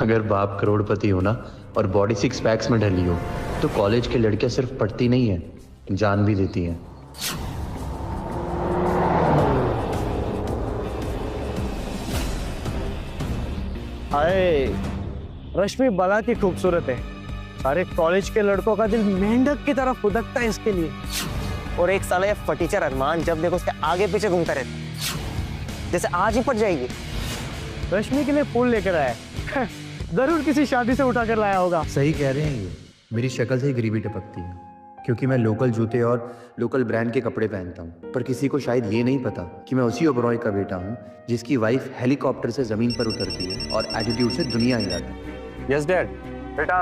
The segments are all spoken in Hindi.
अगर बाप करोड़पति हो ना और बॉडी 6 पैक्स में ढली हो तो कॉलेज की लड़कियां सिर्फ पढ़ती नहीं है, जान भी देती हैं। हाय, रश्मि बला की खूबसूरत है। सारे कॉलेज के लड़कों का दिल मेंढक की तरफ फुदकता है इसके लिए। और एक साला ये फटीचर अरमान जब देखो उसके आगे पीछे घूमता रहता है, जैसे आज ही पट जाएगी। रश्मि के लिए फूल लेकर आया है। जरूर किसी शादी से उठा कर लाया होगा। सही कह रहे हैं ये, मेरी शक्ल से ही गरीबी टपकती है क्योंकि मैं लोकल जूते और लोकल ब्रांड के कपड़े पहनता हूँ। पर किसी को शायद ये नहीं पता कि मैं उसी ओबरॉय का बेटा हूँ जिसकी वाइफ हेलीकॉप्टर से जमीन पर उतरती है और एटीट्यूड से दुनिया हिलाती है। Yes dad. बेटा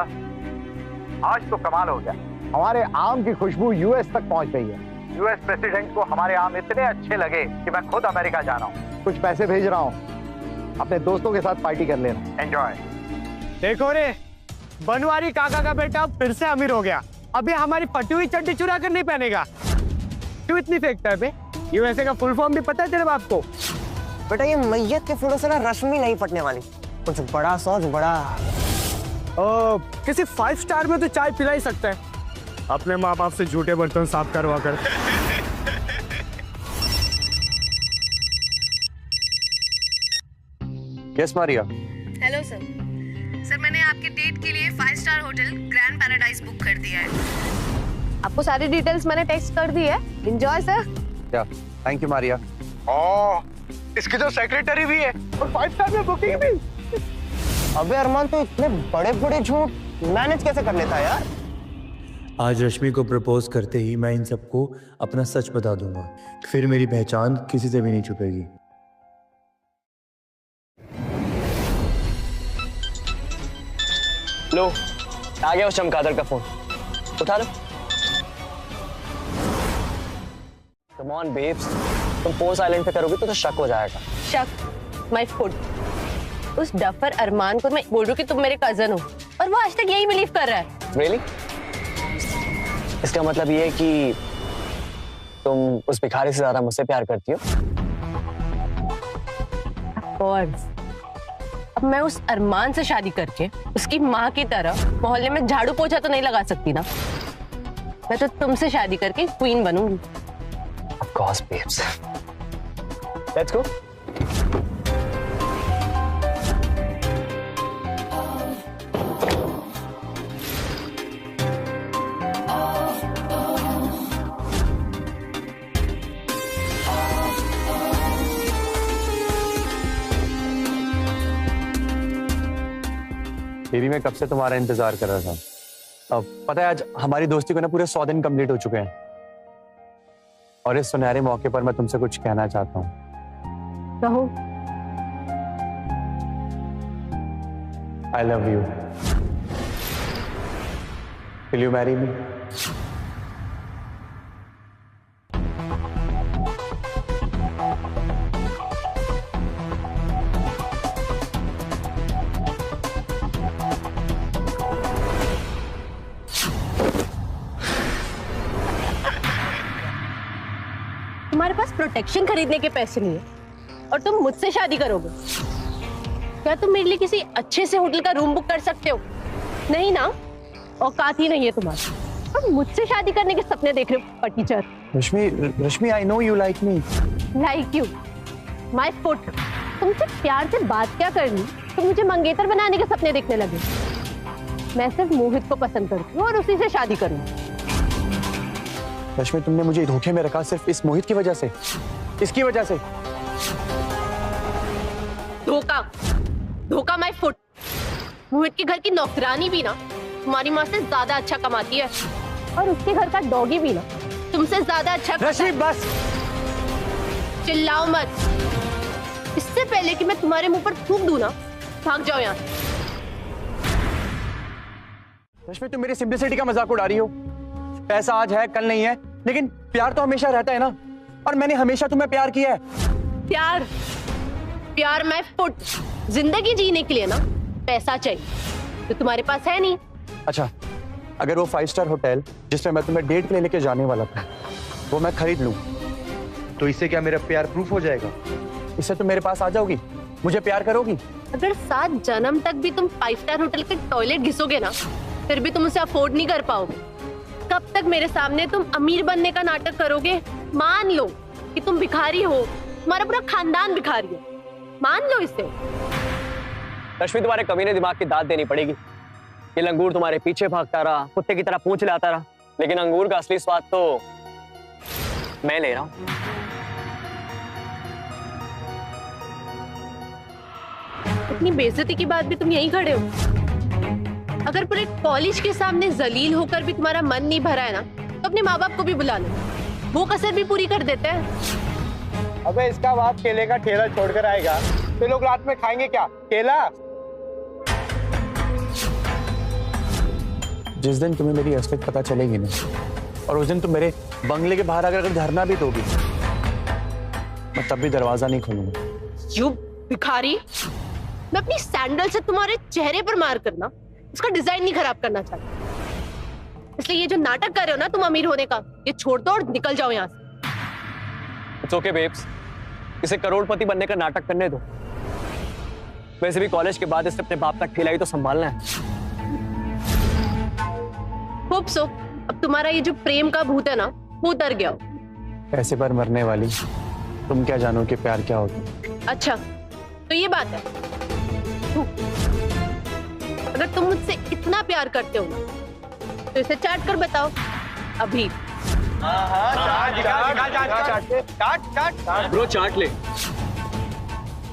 आज तो कमाल हो गया, हमारे आम की खुशबू यूएस तक पहुंच गई है। यूएस प्रेसिडेंट को हमारे आम इतने अच्छे लगे कि मैं खुद अमेरिका जा रहा हूँ। कुछ पैसे भेज रहा हूँ, अपने दोस्तों के साथ पार्टी कर लेना। एंजॉय। देखो रे, बनवारी काका का बेटा फिर से अमीर हो गया। अभी हमारी फटी हुई चड्डी चुरा कर नहीं पहनेगा। क्यों इतनी फेंकता है बे? यूएसए का फुल फॉर्म भी पता है तेरे बाप को? बेटा ये मैयत के फूलों से ना रश्मि नहीं पटने वाली। कुछ बड़ा सोच, बड़ा। किसी 5 स्टार में तो चाय पिला ही सकता है, अपने माँ बाप से झूठे बर्तन साफ करवा कर। Yes Maria. Hello sir. Sir मैंने आपके डेट के लिए 5 star hotel grand paradise book कर दिया है। आपको सारी डिटेल्स मैंने टेक्स्ट कर दी है। Enjoy sir. या थैंक यू मारिया। इसकी तो सेक्रेटरी भी है और 5 स्टार में बुकिंग भी। अबे अरमान तो इतने बड़े बड़े झूठ मैनेज कैसे कर लेता है यार? आज रश्मि को प्रपोज करते ही मैं इन सबको अपना सच बता दूंगा, फिर मेरी पहचान किसी से भी नहीं छुपेगी। लो, आ गया उस चमगादड़ का फोन, उठा लो। कम ऑन बेब्स, तुम फोन साइलेंट पे करोगी तो शक हो जाएगा। शक? My foot. उस डफर अरमान को मैं बोल रही हूँ कि तुम मेरे कजन हो और वो आज तक यही बिलीव कर रहा है। Really? इसका मतलब ये है कि तुम उस भिखारी से ज्यादा मुझसे प्यार करती हो? Of अब मैं उस अरमान से शादी करके उसकी माँ की तरह मोहल्ले में झाड़ू पोछा तो नहीं लगा सकती ना। मैं तो तुमसे शादी करके क्वीन बनूंगी। Of course, babes. Let's go. Baby मैं कब से तुम्हारा इंतजार कर रहा था। अब पता है आज हमारी दोस्ती को ना पूरे 100 दिन कंप्लीट हो चुके हैं और इस सुनहरे मौके पर मैं तुमसे कुछ कहना चाहता हूँ। कहो। I love you. Will you marry me? तुम्हारे पास प्रोटेक्शन खरीदने के पैसे नहीं है और तुम मुझसे शादी करोगे? क्या तुम मेरे लिए किसी अच्छे से होटल का रूम बुक कर सकते हो? नहीं ना, औकात ही नहीं है तुम्हारी। और मुझसे शादी करने के सपने देख रहे हो teacher. Rashmi I know you like me. Like you my foot. तुमसे प्यार से बात क्या करनी तो मुझे मंगेतर बनाने के सपने देखने लगे। मैं सिर्फ मोहित को पसंद करती हूँ और उसी से शादी करूंगी। रश्मि तुमने मुझे धोखे में रखा सिर्फ इस मोहित की वजह से, इसकी वजह से। धोखा? धोखा माय फुट। मोहित के घर की नौकरानी भी ना तुम्हारी माँ से ज्यादा अच्छा कमाती है और उसके घर का डॉगी भी ना तुमसे ज्यादा अच्छा। रश्मि बस। चिल्लाओ मत। इससे पहले कि मैं तुम्हारे मुंह पर थूक दूं ना, भाग जाओ यहाँ से। रश्मि तुम मेरी सिंप्लिसिटी का मजाक उड़ा रही हो। पैसा आज है कल नहीं है, लेकिन प्यार तो हमेशा रहता है ना, और मैंने हमेशा तुम्हें प्यार किया है। प्यार? प्यार मैं फुट। जिंदगी जीने के लिए ना पैसा चाहिए तो तुम्हारे पास है नहीं। अच्छा, अगर वो 5 स्टार होटल जिसमें मैं तुम्हें डेट के लिए लेके जाने वाला था वो मैं खरीद लूं तो इससे क्या मेरा प्यार प्रूफ हो जाएगा? इससे तुम मेरे पास आ जाओगी, मुझे प्यार करोगी अगर 7 जन्म तक भी तुम 5 स्टार होटल के टॉयलेट घिसोगे ना, फिर भी तुम उसे अफोर्ड नहीं कर पाओगे। कब तक मेरे सामने तुम अमीर बनने का नाटक करोगे? मान लो कि तुम भिखारी हो, तुम्हारा पूरा खानदान भिखारी है, मान लो इसे। रश्मि, तुम्हारे कमीने दिमाग की दाद देनी पड़ेगी। ये लंगूर तुम्हारे पीछे भागता रहा, कुत्ते की तरह पूंछ लाता रहा, लेकिन अंगूर का असली स्वाद तो मैं ले रहा हूं। इतनी बेइज्जती की बात भी तुम यहीं खड़े हो। अगर पूरे कॉलेज के सामने जलील होकर भी तुम्हारा मन नहीं भरा है ना, तो अपने माँ बाप को भी बुला लो, वो कसर भी पूरी कर देते हैं। अबे इसका बाप केले का ठेला छोड़कर आएगा तो लोग रात में खाएंगे क्या? केला? जिस दिन तुम्हें मेरी असलियत पता चलेगी ना, और उस दिन तुम मेरे बंगले के बाहर अगर धरना भी दोगी, मैं तब भी दरवाजा नहीं खोलूंगा। यू भिखारी, मैं अपनी सैंडल से तुम्हारे चेहरे पर मार करना उसका डिजाइन नहीं खराब करना चाहती। इसलिए ये जो नाटक कर रहे हो ना तुम अमीर होने का, ये छोड़ दो और निकल जाओ यहाँ से। इट्स ओके बेब्स, इसे करोड़पति बनने का नाटक करने दो। वैसे भी कॉलेज के बाद इसे अपने बाप का ठेला ही तो संभालना है। होप सो अब तुम्हारा ये जो प्रेम का भूत है ना, वो उतर गया हो। पैसे पर मरने वाली तुम क्या जानो कि प्यार क्या होता है? अच्छा तो ये बात है। अगर तुम मुझसे इतना प्यार करते हो ना, तो इसे चाट कर बताओ अभी। ब्रो चाट ले।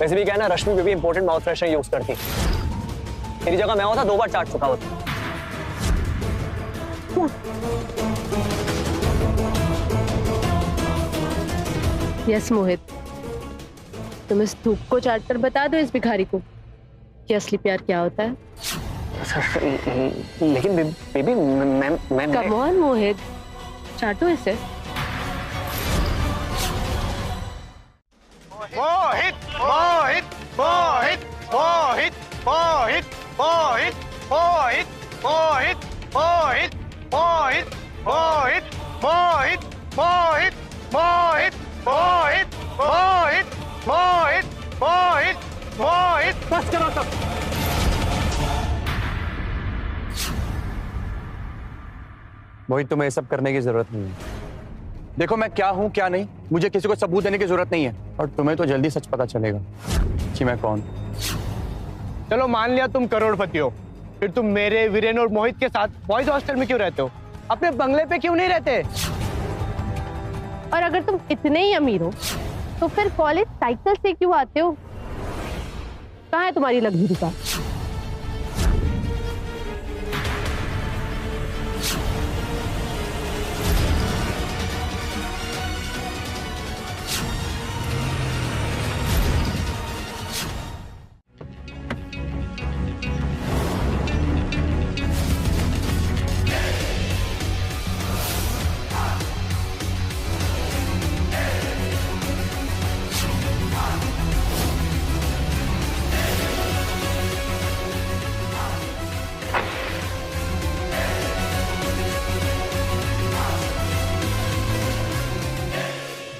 वैसे भी क्या है ना, Rashmi baby imported mouth freshener use करती। मेरी जगह मैं होता 2 बार चाट चुका होता। यस मोहित, तुम इस धूप को चाट कर बता दो इस भिखारी को कि असली प्यार क्या होता है। लेकिन बेबी मैं कम ऑन मोहित, चाटो इसे। मोहित मोहित मोहित मोहित मोहित मोहित मोहित मोहित मोहित मोहित मोहित मोहित मोहित मोहित मोहित मोहित मोहित मोहित मोहित। बस करो सब। मोहित, तुम्हें ये सब करने की जरूरत नहीं है। देखो मैं क्या हूँ क्या नहीं, मुझे किसी को सबूत देने की जरूरत नहीं है, और तुम्हें तो जल्दी सच पता चलेगा कि मैं कौन। चलो मान लिया तुम करोड़पति हो, फिर तुम मेरे, वीरेन और मोहित के साथ बॉयज हॉस्टल में क्यों रहते हो? अपने बंगले पे क्यों नहीं रहते? और अगर तुम इतने ही अमीर हो तो फिर कॉलेज साइकिल से क्यों आते हो? कहाँ है तुम्हारी लग्जरी कार?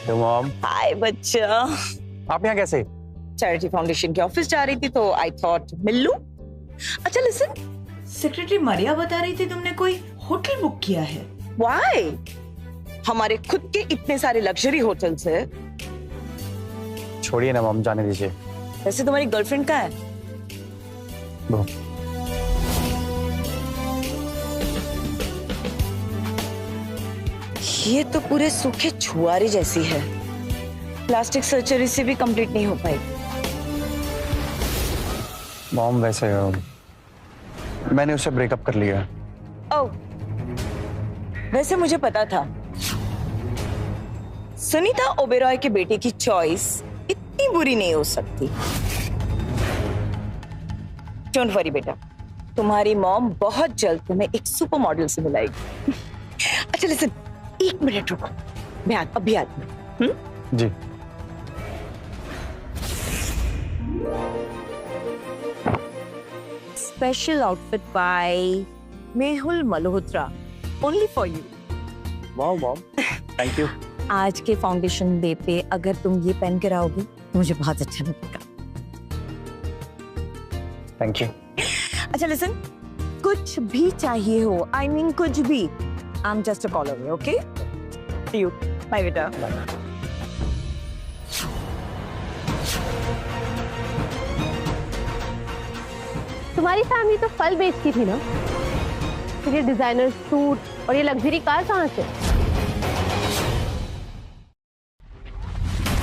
मॉम, हाय बच्चा। आप यहाँ कैसे? चैरिटी फाउंडेशन के ऑफिस जा रही थी तो आई थॉट मिल लूं। अच्छा लिसन, सेक्रेटरी मारिया बता रही थी तुमने कोई होटल बुक किया है। व्हाई? हमारे खुद के इतने सारे लग्जरी होटल्स है। छोड़िए ना मॉम, जाने दीजिए। वैसे तुम्हारी गर्लफ्रेंड कहाँ है? वो ये तो पूरे सूखे छुआरे जैसी है। प्लास्टिक सर्जरी से भी कंप्लीट नहीं हो पाई। मॉम वैसे मैंने उससे ब्रेकअप कर लिया। ओह, वैसे मुझे पता था सुनीता ओबेरॉय के बेटे की चॉइस इतनी बुरी नहीं हो सकती। डोंट वरी बेटा, तुम्हारी मॉम बहुत जल्द तुम्हें एक सुपर मॉडल से मिलाएगी। अच्छा लिसन, 1 मिनट रुको, मैं अभी आती हूँ। जी। Special outfit by Mehul Malhotra, only for you. Wow mom, thank you. आज के फाउंडेशन डे पे अगर तुम ये पहन के आओगे तो मुझे बहुत अच्छा लगेगा। Thank you. अच्छा लिसन, कुछ भी चाहिए हो, आई मीन कुछ भी, I am just a call away, okay? See you, bye बेटा। तुम्हारी फैमिली तो फल बेचती थी ना, फिर ये डिजाइनर सूट और ये लग्जरी कार कहाँ से?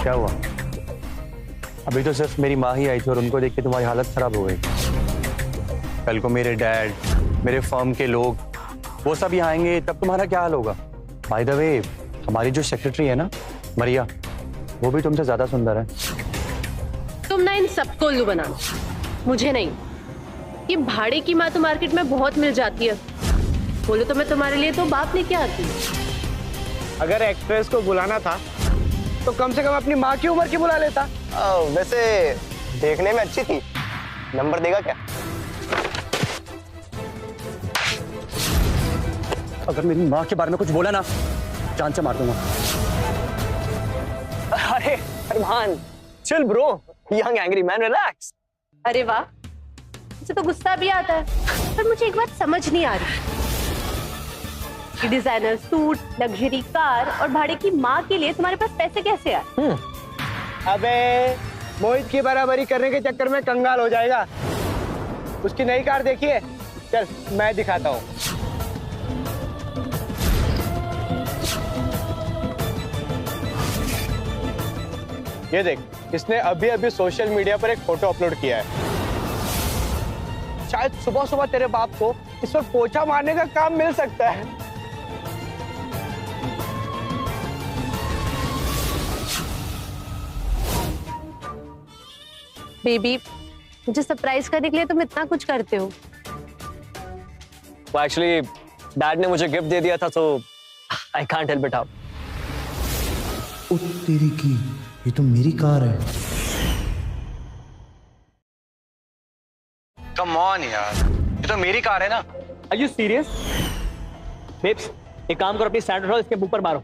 क्या हुआ? अभी तो सिर्फ मेरी माँ ही आई थी और उनको देख के तुम्हारी हालत खराब हो गई। कल को मेरे डैड, मेरे फर्म के लोग, वो सब यहाँ आएंगे, तब तुम्हारा क्या हाल होगा? बाय द वे, हमारी जो सेक्रेटरी है ना मरिया, वो भी तुमसे ज्यादा सुंदर है। तुम ना इन सबको उल्लू बनाना, मुझे नहीं। ये भाड़े की माँ तो मार्केट में बहुत मिल जाती है, बोलो तो मैं तुम्हारे लिए तो बाप लेके आती हूँ। अगर एक्ट्रेस को बुलाना था तो कम से कम अपनी माँ की उम्र की बुला लेता। वैसे देखने में अच्छी थी, नंबर देगा क्या? अगर मेरी माँ के बारे में कुछ बोला ना, जान से मार दूंगा। अरे Armaan, chill bro, young angry man, relax. अरे वाह, मुझे तो गुस्सा भी आता है, पर मुझे एक बात समझ नहीं आ रही, डिजाइनर सूट, लग्जरी कार और भाड़े की माँ के लिए तुम्हारे पास पैसे कैसे आए? अबे मोहित की बराबरी करने के चक्कर में कंगाल हो जाएगा। उसकी नई कार देखिए, चल मैं दिखाता हूँ। ये देख, इसने अभी अभी सोशल मीडिया पर एक फोटो अपलोड किया है। शायद सुबह सुबह तेरे बाप को इस पर पोछा मारने का काम मिल सकता है। बेबी, मुझे सरप्राइज करने के लिए तुम इतना कुछ करते हो। वो एक्चुअली डैड ने मुझे गिफ्ट दे दिया था, तो I can't help it out. ओ तेरी की, ये तो मेरी कार है। कम ऑन यार, ये तो मेरी कार है ना। Are you serious? बेब्स, एक काम करो, अपनी सैंडल उठाओ, इसके ऊपर मारो।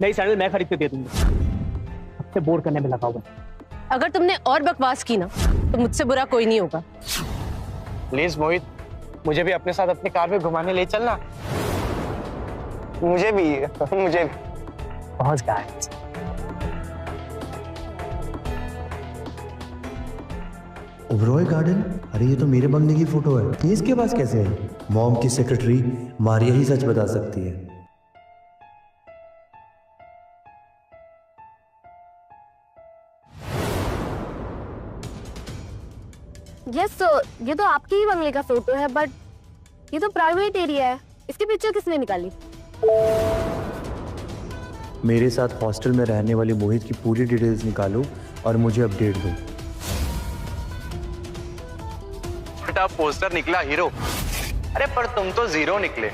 नई सैंडल मैं खरीद के दे दूंगा। अब से बोर करने में लगा हुआ। अगर तुमने और बकवास की ना, तो मुझसे बुरा कोई नहीं होगा। प्लीज मोहित, मुझे भी अपने साथ अपनी कार में घुमाने ले चलना। मुझे भी पहुंच गया है। ओबरॉय गार्डन? अरे ये तो मेरे बंगले की फोटो है, ये इसके पास कैसे है? मॉम की सेक्रेटरी मारिया ही सच बता सकती है। यस तो ये तो आपके ही बंगले का फोटो है, बट ये तो प्राइवेट एरिया है, इसकी पिक्चर किसने निकाली? मेरे साथ हॉस्टल में रहने वाले मोहित की पूरी डिटेल्स निकालो और मुझे अपडेट दो। बेटा पोस्टर निकला हीरो, अरे पर तुम तो जीरो निकले।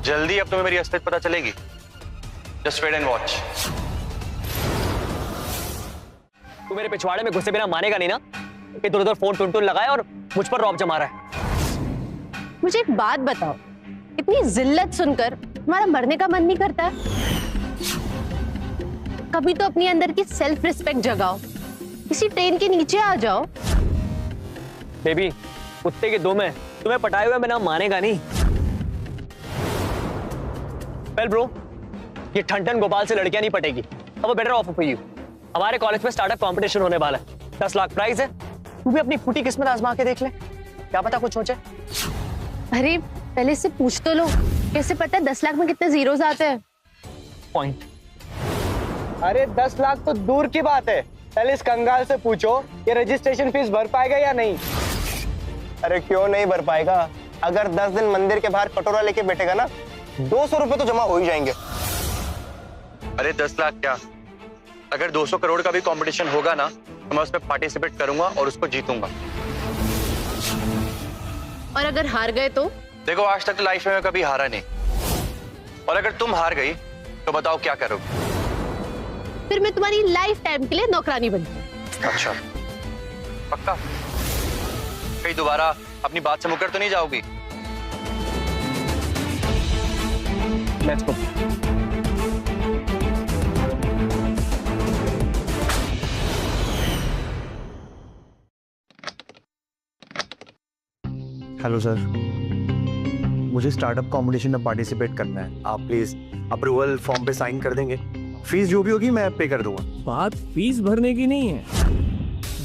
जल्दी अब तुम्हें मेरी असलियत पता चलेगी। Just wait and watch. तू मेरे पिछवाड़े में घुसे बिना मानेगा नहीं ना? इधर उधर फोन टुन लगाए और मुझ पर रौब जमा रहा है। मुझे एक बात बताओ, इतनी जिल्लत सुनकर तुम्हारा मरने का मन नहीं करता? कभी तो अपने अंदर की सेल्फ रिस्पेक्ट जगाओ, किसी ट्रेन के नीचे आ जाओ। बेबी, कुत्ते के दो में तुम्हें पटाए हुए बिना मानेगा नहीं। वेल ब्रो, ये ठंडन गोपाल से लड़कियां नहीं पटेगी। अब वो बेटर ऑफर फॉर यू। हमारे कॉलेज में स्टार्टअप कंपटीशन होने वाला है, 10 लाख प्राइस है। तू भी अपनी फूटी किस्मत आजमा के देख ले, क्या पता कुछ हो जाए। अरे पहले इससे पूछ तो लो, कैसे पता है 10 लाख में कितने जीरोस आते हैं? पॉइंट। अरे 10 लाख तो दूर की बात है, पहले इस कंगाल से पूछो ये रजिस्ट्रेशन फीस भर पाएगा या नहीं। अरे क्यों नहीं भर पाएगा? अगर 10 दिन मंदिर के बाहर कटोरा लेके बैठेगा ना, 200 रुपए तो जमा हो ही जाएंगे। अरे 10 लाख क्या, अगर 200 करोड़ का भी कंपटीशन होगा ना, तो मैं उसमें पार्टिसिपेट करूंगा और उसको जीतूंगा। और अगर हार गए तो? देखो आज तक तो लाइफ में मैं कभी हारा नहीं, और अगर तुम हार गई तो बताओ क्या करोगे? फिर मैं तुम्हारी लाइफ टाइम के लिए नौकरानी बनती। अच्छा पक्का? कहीं दोबारा अपनी बात से मुकर तो नहीं जाओगी? Let's go. हेलो सर, मुझे स्टार्टअप कंपटीशन में पार्टिसिपेट करना है। आप प्लीज अप्रूवल फॉर्म पे साइन कर देंगे। फीस जो भी होगी मैं पे कर दूंगा। बात फीस भरने की नहीं है,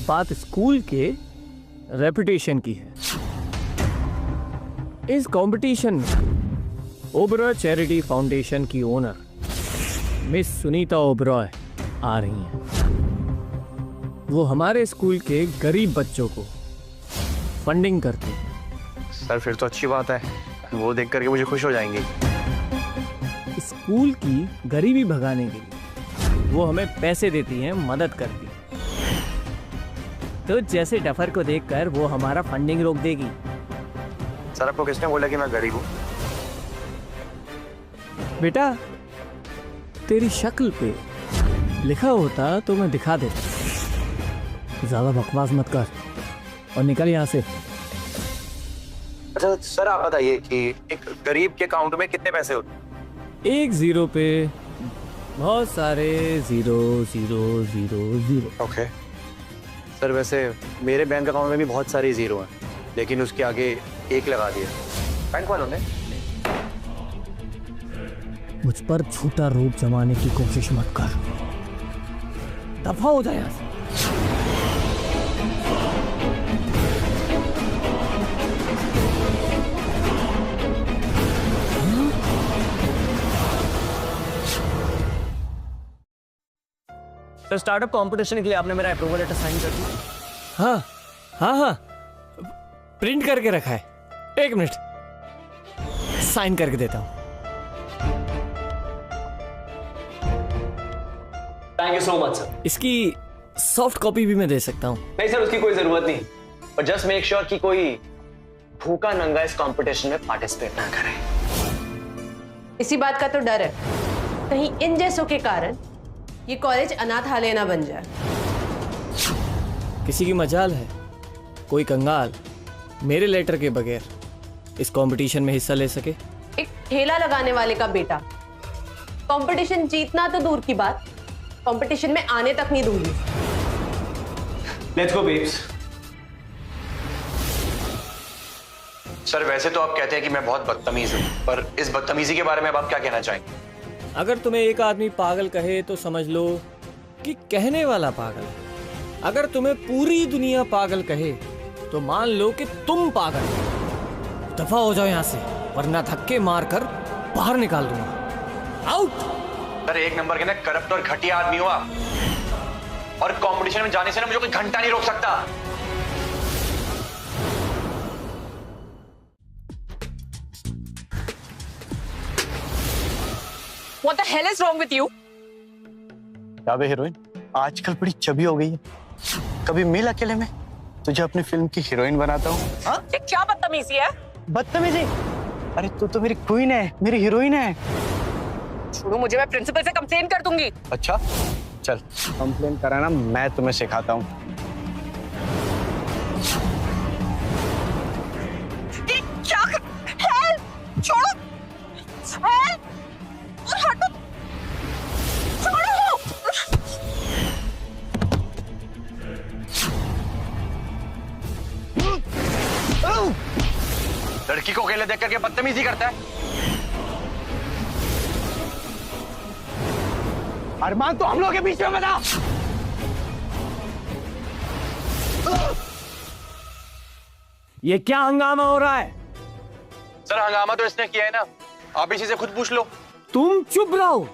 बात स्कूल के रेपुटेशन की है। इस कंपटीशन में ओबरॉय चैरिटी फाउंडेशन की ओनर मिस सुनीता ओबरॉय आ रही हैं। वो हमारे स्कूल के गरीब बच्चों को फंडिंग करती हैं। सर फिर तो अच्छी बात है, वो देख करके मुझे खुश हो जाएंगे। स्कूल की गरीबी भगाने के लिए वो हमें पैसे देती हैं, मदद करती हैं। तो जैसे डफर को देखकर वो हमारा फंडिंग रोक देगी। सर आपको किसने बोला कि मैं गरीब हूँ? बेटा तेरी शक्ल पे लिखा होता तो मैं दिखा देता। ज्यादा बकवास मत कर और निकल यहाँ से। अच्छा सर आप बताइए कि एक गरीब के अकाउंट में कितने पैसे होते हैं? एक जीरो पे बहुत सारे zero zero zero zero. Okay sir, वैसे मेरे बैंक अकाउंट में भी बहुत सारे जीरो हैं, लेकिन उसके आगे एक लगा दिया बैंक वालों ने। मुझ पर झूठा रूप जमाने की कोशिश मत कर, दफा हो जाए यहाँ से। तो स्टार्टअप कंपटीशन के लिए आपने मेरा अप्रूवल लेटर साइन कर दिया? हाँ हाँ हाँ, प्रिंट करके रखा है। एक मिनट, साइन करके देता हूँ। Thank you so much sir. इसकी सॉफ्ट कॉपी भी मैं दे सकता हूँ। नहीं सर, उसकी कोई जरूरत नहीं, और जस्ट मेक श्योर कि कोई भूखा नंगा इस कंपटीशन में पार्टिसिपेट ना करे। इसी बात का तो डर है, कहीं इन जैसों के कारण ये कॉलेज अनाथालय ना बन जाए। किसी की मजाल है कोई कंगाल मेरे लेटर के बगैर इस कंपटीशन में हिस्सा ले सके। एक ठेला लगाने वाले का बेटा कंपटीशन जीतना तो दूर की बात, कंपटीशन में आने तक नहीं दूंगी। Let's go babes. सर वैसे तो आप कहते हैं कि मैं बहुत बदतमीज हूँ, पर इस बदतमीजी के बारे में अब आप क्या कहना चाहेंगे? अगर तुम्हें एक आदमी पागल कहे तो समझ लो कि कहने वाला पागल है। अगर तुम्हें पूरी दुनिया पागल कहे तो मान लो कि तुम पागल हो। दफा हो जाओ यहाँ से, वरना धक्के मारकर बाहर निकाल दूंगा। आउट। सर एक नंबर के ना करप्ट और घटिया आदमी हुआ, और कंपटीशन में जाने से ना मुझे कोई घंटा नहीं रोक सकता। What the hell is wrong with you? क्या बे हीरोइन, आजकल बड़ी चबी हो गई है। कभी मिल अकेले में, तुझे अपनी फिल्म की हीरोइन बनाता हूँ। ये क्या बदतमीजी है? बदतमीजी? अरे तू तो मेरी क्वीन है, मेरी हीरोइन है। छोड़ो मुझे, मैं प्रिंसिपल से कंप्लेन कर दूंगी। अच्छा चल, कंप्लेन कराना मैं तुम्हें सिखाता हूँ। क्या? हेल्प! छोड़ो! हेल्प! हटो! छोड़ो! लड़की को अकेले देख करके बदतमीजी करता है। अरमान तो हम लोग के बीच में बता। ये क्या हंगामा हो रहा है? सर हंगामा तो इसने किया है ना, आप इसी से खुद पूछ लो। तुम चुप रहो।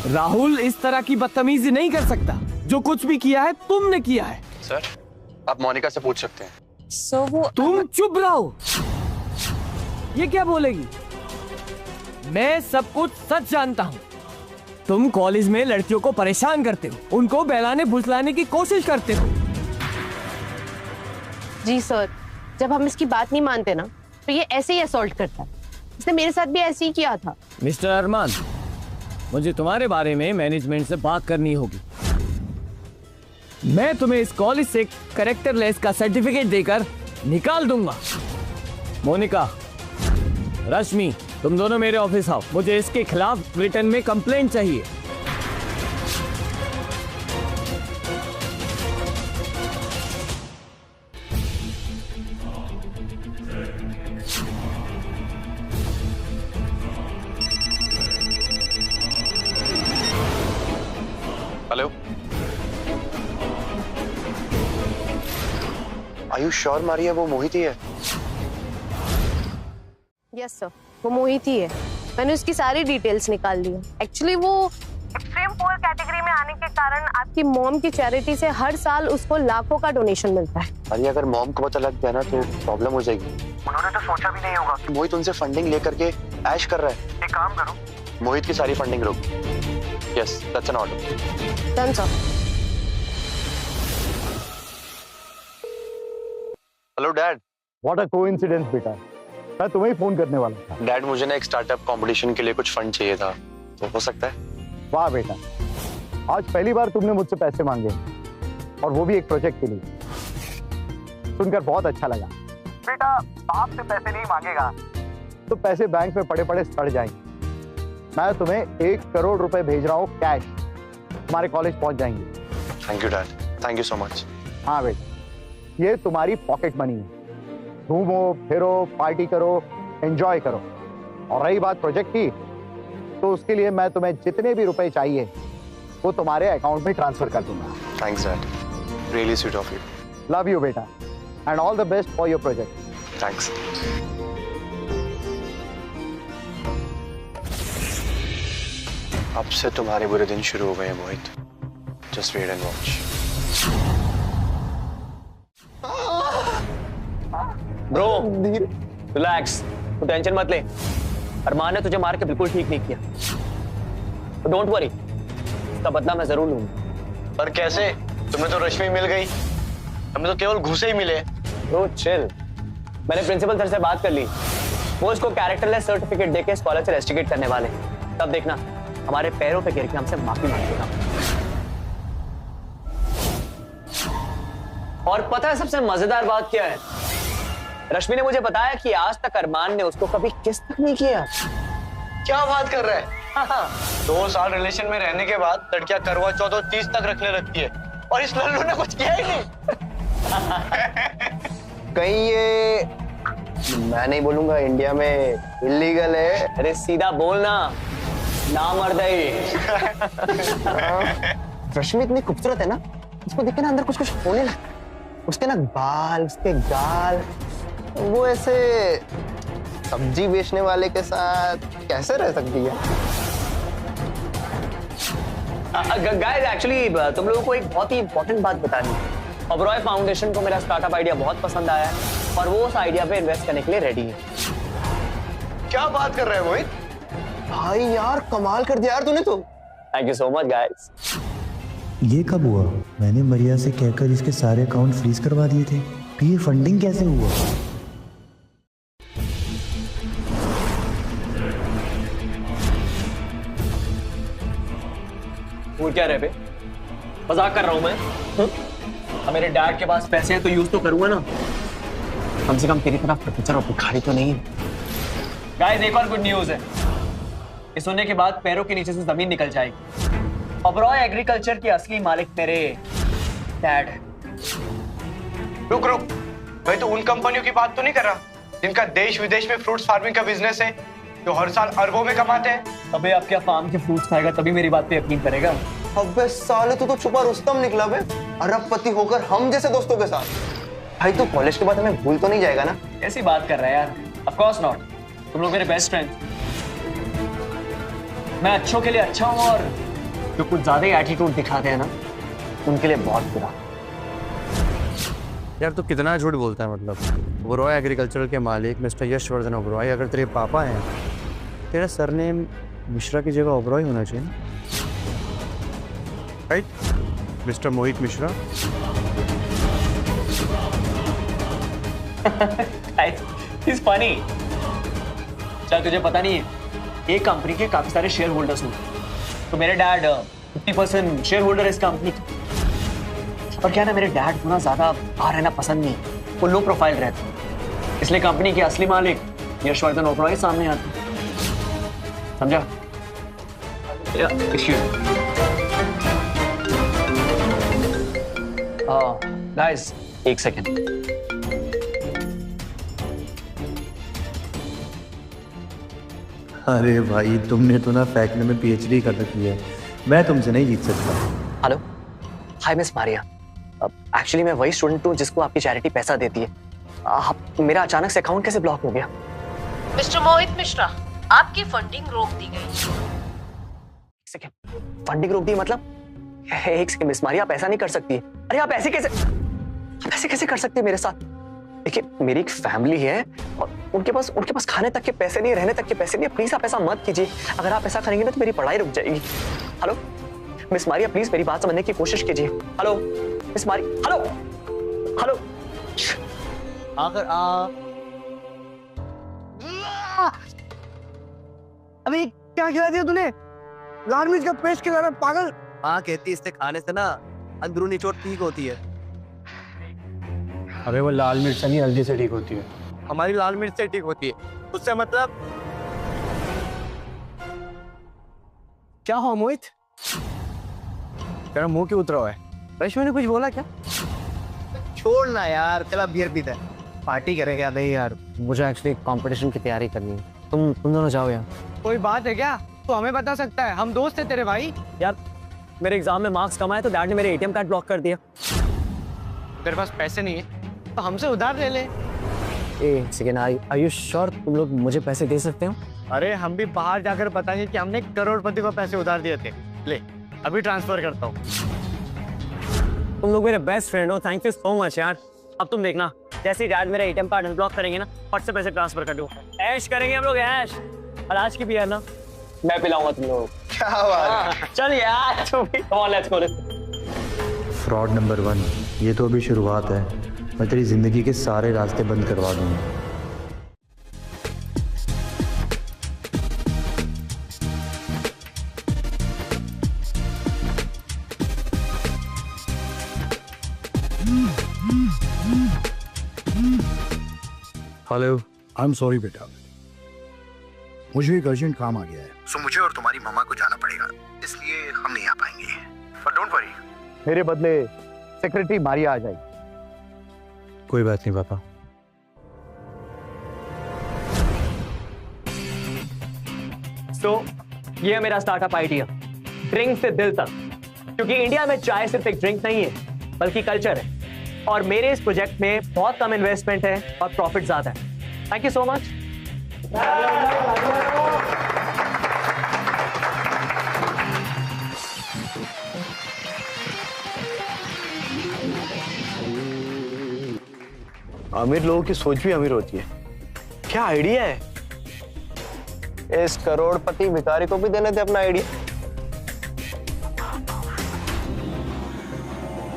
राहुल इस तरह की बदतमीजी नहीं कर सकता। जो कुछ भी किया है तुमने किया है। सर आप मोनिका से पूछ सकते हैं। तुम चुप रहो। ये क्या बोलेगी? मैं सब कुछ सच जानता हूं। तुम कॉलेज में लड़कियों को परेशान करते हो, उनको बहलाने फुसलाने की कोशिश करते हो। जी सर, जब हम इसकी बात नहीं मानते ना तो ये ऐसे ही असॉल्ट करता है। इसने मेरे साथ भी ऐसे ही किया था। मिस्टर अरमान, मुझे तुम्हारे बारे में मैनेजमेंट से बात करनी होगी। मैं तुम्हें इस कॉलेज से कैरेक्टरलेस का सर्टिफिकेट देकर निकाल दूंगा। मोनिका, रश्मि, तुम दोनों मेरे ऑफिस आओ। मुझे इसके खिलाफ रिटर्न में कंप्लेंट चाहिए। हेलो, आयुष श्योर मारिया वो मोहित ही है? यस सर, वो मोहित ही है। मैंने उसकी सारी डिटेल्स निकाल ली। एक्चुअली वो एक्सट्रीम पुअर कैटेगरी में आने के कारण आपकी मॉम की चैरिटी से हर साल उसको लाखों का डोनेशन मिलता है। अरे अगर मॉम को पता लग गया ना तो प्रॉब्लम हो जाएगी। उन्होंने तो सोचा भी नहीं होगा कि मोहित उनसे फंडिंग लेकर के ऐश कर रहा है। एक काम करो, मोहित की सारी फंडिंग रोक। Yes, that's an order. Done sir. Hello dad. What a coincidence बेटा, मैं तुम्हें ही फोन करने वाला था। डैड मुझे ना एक स्टार्टअप कंपटीशन के लिए कुछ फंड चाहिए था, तो हो सकता है? वाह बेटा, आज पहली बार तुमने मुझसे पैसे मांगे और वो भी एक प्रोजेक्ट के लिए। सुनकर बहुत अच्छा लगा। बेटा बाप से पैसे नहीं मांगेगा तो पैसे बैंक में पड़े पड़े सड़ जाएंगे। मैं तुम्हें 1 करोड़ रुपए भेज रहा हूँ कैश, तुम्हारे कॉलेज पहुंच जाएंगे। Thank you dad, thank you so much. हाँ बेटा, ये तुम्हारी पॉकेट मनी है। घूमो फिरो, पार्टी करो, एंजॉय करो। और रही बात प्रोजेक्ट की, तो उसके लिए मैं तुम्हें जितने भी रुपए चाहिए वो तुम्हारे अकाउंट में ट्रांसफर कर दूंगा। Thanks dad, really sweet of you. Love you बेटा, and all the best for your project. Thanks. अब से तुम्हारे बुरे दिन शुरू हो गए Mohit. Just wait and watch. Bro relax, तू टेंशन मत ले। अरमान ने तुझे मार के बिल्कुल ठीक नहीं किया, तो डोंट वरी, इसका बदला मैं जरूर लूंगा। पर कैसे? तुम्हें तो रश्मि मिल गई, हमें तो केवल घूसे ही मिले। ब्रो चिल, मैंने प्रिंसिपल सर से बात कर ली। वो इसको कैरेक्टरलेस सर्टिफिकेट देके स्कॉलर से रेस्टिकेट करने वाले। तब देखना हमारे पैरों पे गिर के हमसे माफी मांगेगा। और पता है सबसे मजेदार बात क्या है? रश्मि ने मुझे बताया कि आज तक अरमान ने उसको कभी किस तक नहीं किया। क्या बात कर रहा है? हाँ। 2 साल रिलेशन में रहने के बाद लड़कियां करवा चौथ और 30 तक रखने लगती है, और इस लल्लू ने कुछ किया ही नहीं। कहीं ये, मैं नहीं बोलूंगा, इंडिया में इलीगल है? अरे सीधा बोलना, नामर्दई। रश्मि इतनी खूबसूरत है ना, उसको देख के ना अंदर कुछ कुछ होने लगता है। उसके ना बाल, उसके गाल, वो ऐसे सब्जी बेचने वाले के साथ कैसे रह सकती है? गाइस एक्चुअली तुम लोगों को एक बहुत ही इंपॉर्टेंट बात बतानी है। ओबरॉय फाउंडेशन को मेरा स्टार्टअप आइडिया बहुत पसंद आया है और वो उस आइडिया पे इन्वेस्ट करने के लिए रेडी है। क्या बात कर रहे हो मोहित? भाई यार कमाल कर दिया यार तूने तो। Thank you so much guys. ये कब हुआ? मैंने मरिया से कहकर इसके सारे अकाउंट फ्रीज करवा दिए थे, तो ये फंडिंग कैसे हुआ? वो क्या रहे बे? मजाक कर रहा हूं मैं। अब मेरे डैड के पास पैसे हैं तो यूज तो करूंगा ना। कम से कम तेरी तरफ प्रोफेसर और भिखारी तो नहीं है। गाइस एक और गुड न्यूज है। इस होने के बाद पैरों के नीचे से जमीन निकल जाएगी। ओबरॉय एग्रीकल्चर के असली मालिक मेरे डैड है। रुक रुक, भाई तो उन कंपनियों की बात तो नहीं कर रहा जिनका देश विदेश में फ्रूट्स फार्मिंग का बिजनेस है, जो हर साल अरबों में कमाते हैं? अबे आप क्या फार्म के फ्रूट्स खाएगा तभी मेरी बात पे यकीन करेगा? अबे साले तू तो छुपा रुस्तम निकला बे, अरबपति होकर हम जैसे दोस्तों के साथ। भाई तो कॉलेज के बाद हमें भूल तो नहीं जाएगा ना? ऐसी बात कर रहा है यार। ऑफ कोर्स नॉट, तुम लोग मेरे बेस्ट फ्रेंड। मैं अच्छों के लिए अच्छा हूं और जो कुछ ज्यादा ही एटीट्यूड दिखाते हैं ना, उनके लिए बहुत बुरा। यार तो कितना झूठ बोलता है। मतलब ओबरॉय एग्रीकल्चर के मालिक मिस्टर यशवर्धन ओबरॉय अगर तेरे पापा हैं, तेरा सरनेम मिश्रा की जगह ओबरॉय होना चाहिए ना, राइट मिस्टर मोहित मिश्रा? He's funny। चल तुझे पता नहीं है, एक कंपनी के काफी सारे शेयर होल्डर्स होते हैं, तो मेरे डैड 50% शेयर होल्डर है इस कंपनी के। और क्या ना, मेरे डैड को ना ज्यादा बाहर रहना पसंद नहीं, वो लो प्रोफाइल रहते हैं, इसलिए कंपनी के असली मालिक यशवर्धन ओबरॉय सामने आते हैं। समझा? गाइस एक सेकेंड। अरे भाई तुमने तो ना फेंकने में PhD कर रखी है, मैं तुमसे नहीं जीत सकता। Hello, hi miss Maria. Actually मैं वही स्टूडेंट हूँ जिसको आपकी चैरिटी पैसा देती है। मेरा अचानक से अकाउंट कैसे ब्लॉक हो गया? मिस्टर मोहित मिश्रा, आपकी फंडिंग रोक दी गई। फंडिंग रोक दी मतलब? एक सेकंड मिस मारिया, आप ऐसा नहीं कर सकती। अरे आप ऐसे कैसे कर सकते हैं मेरे साथ? देखिए, मेरी एक फैमिली है और उनके पास खाने तक के पैसे नहीं, रहने तक के पैसे नहीं। प्लीज आप ऐसा मत कीजिए। अगर आप ऐसा करेंगे ना तो मेरी पढ़ाई रुक जाएगी। हेलो मिस मारिया, प्लीज मेरी बात समझने की कोशिश कीजिए। Hello miss Maria, hello. आखिर अबे क्या खिला दिया तूने? लाल मिर्च का पेस्ट खिला रहा पागल। हाँ, कहती इससे खाने से ना अंदरूनी चोट ठीक होती है। अबे वो लाल मिर्च नहीं, हल्दी से ठीक होती है। हमारी लाल मिर्च से ठीक होती है। उससे मतलब क्या हो मोहित? तेरा मुंह क्यों उतरा हुआ है? रश्मि ने कुछ बोला क्या? छोड़ना यार, चला बियर पीता है, पार्टी करेगा। नहीं यार, मुझे एक्चुअली कंपटीशन की तैयारी करनी है। तुम दोनों जाओ यार। कोई बात है क्या? तो हमें बता सकता है, हम दोस्त है तेरे भाई। यार मेरे एग्जाम में मार्क्स कम आए तो डैड ने मेरे एटीएम कार्ड ब्लॉक कर दिया। तेरे पास पैसे नहीं है तो हमसे उधार ले ले। एक सेकेंड, आर यू श्योर तुम लोग मुझे पैसे दे सकते हो? अरे हम भी बाहर जाकर बताएंगे कि हमने करोड़पति को पैसे उधार दिए थे। ले अभी ट्रांसफर करता हूँ। तुम लोग मेरे बेस्ट फ्रेंड हो, थैंक यू सो मच यार। अब तुम देखना, जैसे ही डैड मेरा एटीएम कार्ड अनब्लॉक करेंगे ना, फट से पैसे ट्रांसफर कर दो। ऐश करेंगे हम लोग, ऐश। और आज की भी है ना, मैं पिलाऊंगा तुम लोग। क्या बात है? चल यार, come on let's go. Fraud number 1, ये तो अभी शुरुआत है। मैं तेरी जिंदगी के सारे रास्ते बंद करवा दूंगा। हेलो, आई एम सॉरी बेटा, मुझे एक अर्जेंट काम आ गया है। सो मुझे और तुम्हारी मम्मा को जाना पड़ेगा, इसलिए हम नहीं आ पाएंगे। पर डोंट वरी, मेरे बदले सेक्रेटरी मारिया आ जाएगी। कोई बात नहीं पापा। ये है मेरा स्टार्टअप आइडिया, ड्रिंक से दिल तक। क्योंकि इंडिया में चाय सिर्फ एक ड्रिंक नहीं है बल्कि कल्चर है। और मेरे इस प्रोजेक्ट में बहुत कम इन्वेस्टमेंट है और प्रॉफिट ज्यादा है। Thank you so much. अमीर लोगों की सोच भी अमीर होती है। क्या आइडिया है? इस करोड़पति भिखारी को भी देने थे अपना आइडिया।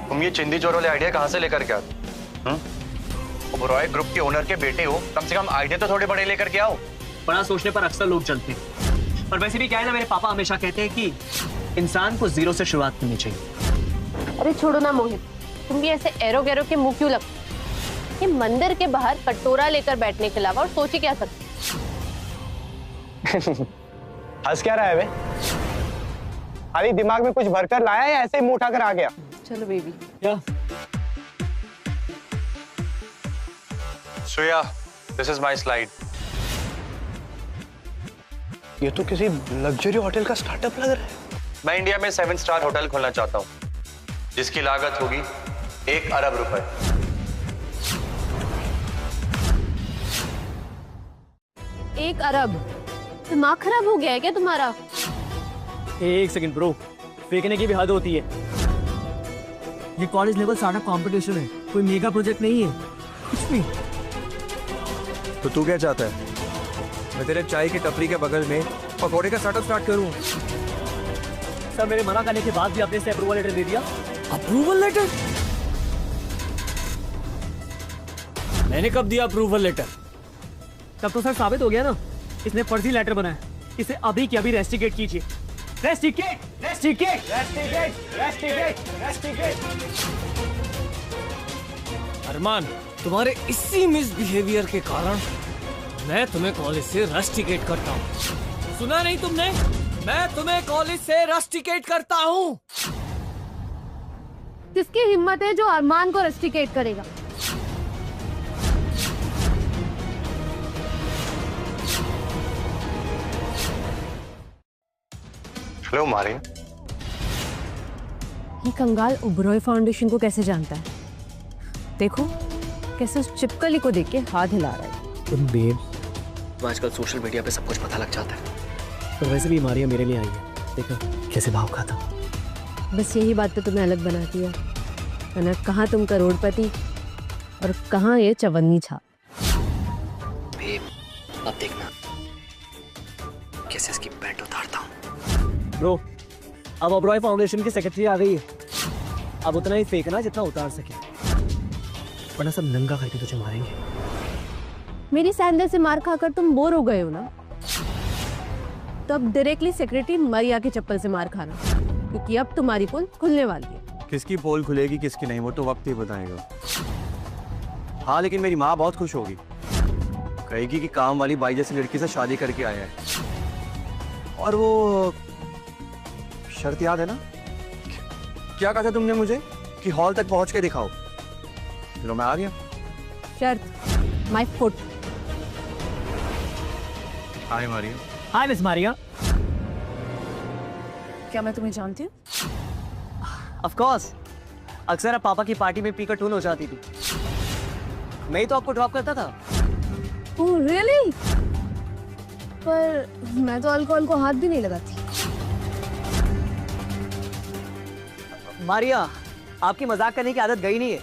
तुम ये चिंदी चोर वाले आइडिया कहाँ से लेकर के आते? ओबरॉय ग्रुप के ओनर के बेटे हो, कम से कम आइडिया तो थोड़े बड़े लेकर के आओ। बड़ा सोचने पर अक्सर लोग चलते हैं। पर वैसे भी क्या है ना, मेरे पापा हमेशा कहते हैं कि इंसान को जीरो से शुरुआत करनी चाहिए। अरे छोड़ो ना मोहित, तुम भी ऐसे एरो गैरो के मुंह क्यों लगते? ये मंदिर के बाहर कटोरा लेकर बैठने के अलावा और सोच ही क्या सकते? हंस क्या रहा है बे? अरे दिमाग में कुछ भरकर लाया या ऐसे ही मुंह उठाकर आ गया? चलो बेबी। क्या? So yeah, this is my slide. ये तो किसी लग्जरी होटल का स्टार्टअप लग रहा है। मैं इंडिया में 7 स्टार होटल खोलना चाहता हूँ, जिसकी लागत होगी 1 अरब रुपए। 1 अरब? दिमाग खराब हो गया है क्या तुम्हारा? एक सेकंड ब्रो, फेंकने की भी हद होती है। ये कॉलेज लेवल स्टार्टअप कंपटीशन है, कोई मेगा प्रोजेक्ट नहीं है, कुछ भी। तो तू क्या चाहता है? मैं तेरे चाय की टपरी के बगल में पकौड़े का स्टार्टअप स्टार्ट करूं? सर मेरे मना करने के बाद भी आपने इसे अप्रूवल लेटर दे दिया। Approval letter? मैंने कब दिया अप्रूवल लेटर? तब तो सर साबित हो गया ना, इसने फर्जी लेटर बनाया। इसे अभी की अभी रेस्टिकेट कीजिए। Rusticate, rusticate, rusticate, rusticate, rusticate. Armaan, तुम्हारे इसी मिसबिहेवियर के कारण मैं तुम्हें कॉलेज से रस्टिकेट करता हूँ। सुना नहीं तुमने? मैं तुम्हें कॉलेज से रस्टिकेट करता हूँ। किसकी हिम्मत है जो अरमान को रस्टिकेट करेगा? हेलो मारिया, ये कंगाल ओबरॉय फाउंडेशन को कैसे जानता है? देखो कैसे उस चिपकली को देख के हाथ हिला रहा है। तुम बेब, तो आजकल सोशल मीडिया पे सब कुछ पता लग जाता है। पर वैसे भी मारिया मेरे लिए आई है, देखो कैसे भाव खाता। बस यही बात तो तुम्हें अलग बनाती है, वरना कहाँ तुम करोड़पति और कहाँ ये चवन्नी छाप। बेब अब देखना कैसे इसकी पैंट उतारता हूँ। ब्रो, अब ओबरॉय फाउंडेशन की सेक्रेटरी आ गई है, अब उतना ही फेंकना जितना उतार सके, वरना सब नंगा करके तुझे मारेंगे। मेरी सैंडल से मार खाकर तुम बोर हो गए हो ना, तो अब डायरेक्टली सेक्रेटरी मारिया के चप्पल से मार खाना, क्योंकि अब तुम्हारी पोल खुलने वाली है। किसकी पोल खुलेगी किसकी नहीं वो तो वक्त ही बताएगा। हाँ लेकिन मेरी माँ बहुत खुश होगी, कहेगी कि काम वाली बाई जैसी लड़की से शादी करके आया है। और वो शर्त याद है ना, क्या कहा था तुमने मुझे कि हॉल तक पहुंच के दिखाओ? चलो मैं आ गया। शर्त my foot. Hi Maria. Hi miss Maria. क्या मैं तुम्हें जानती हूँ? ऑफ कोर्स, अक्सर आप पापा की पार्टी में पीकर टून हो जाती थी, मैं ही तो आपको ड्रॉप करता था। Oh really? पर मैं तो अल्कोहल को हाथ भी नहीं लगाती। मारिया, आपकी मजाक करने की आदत गई नहीं है।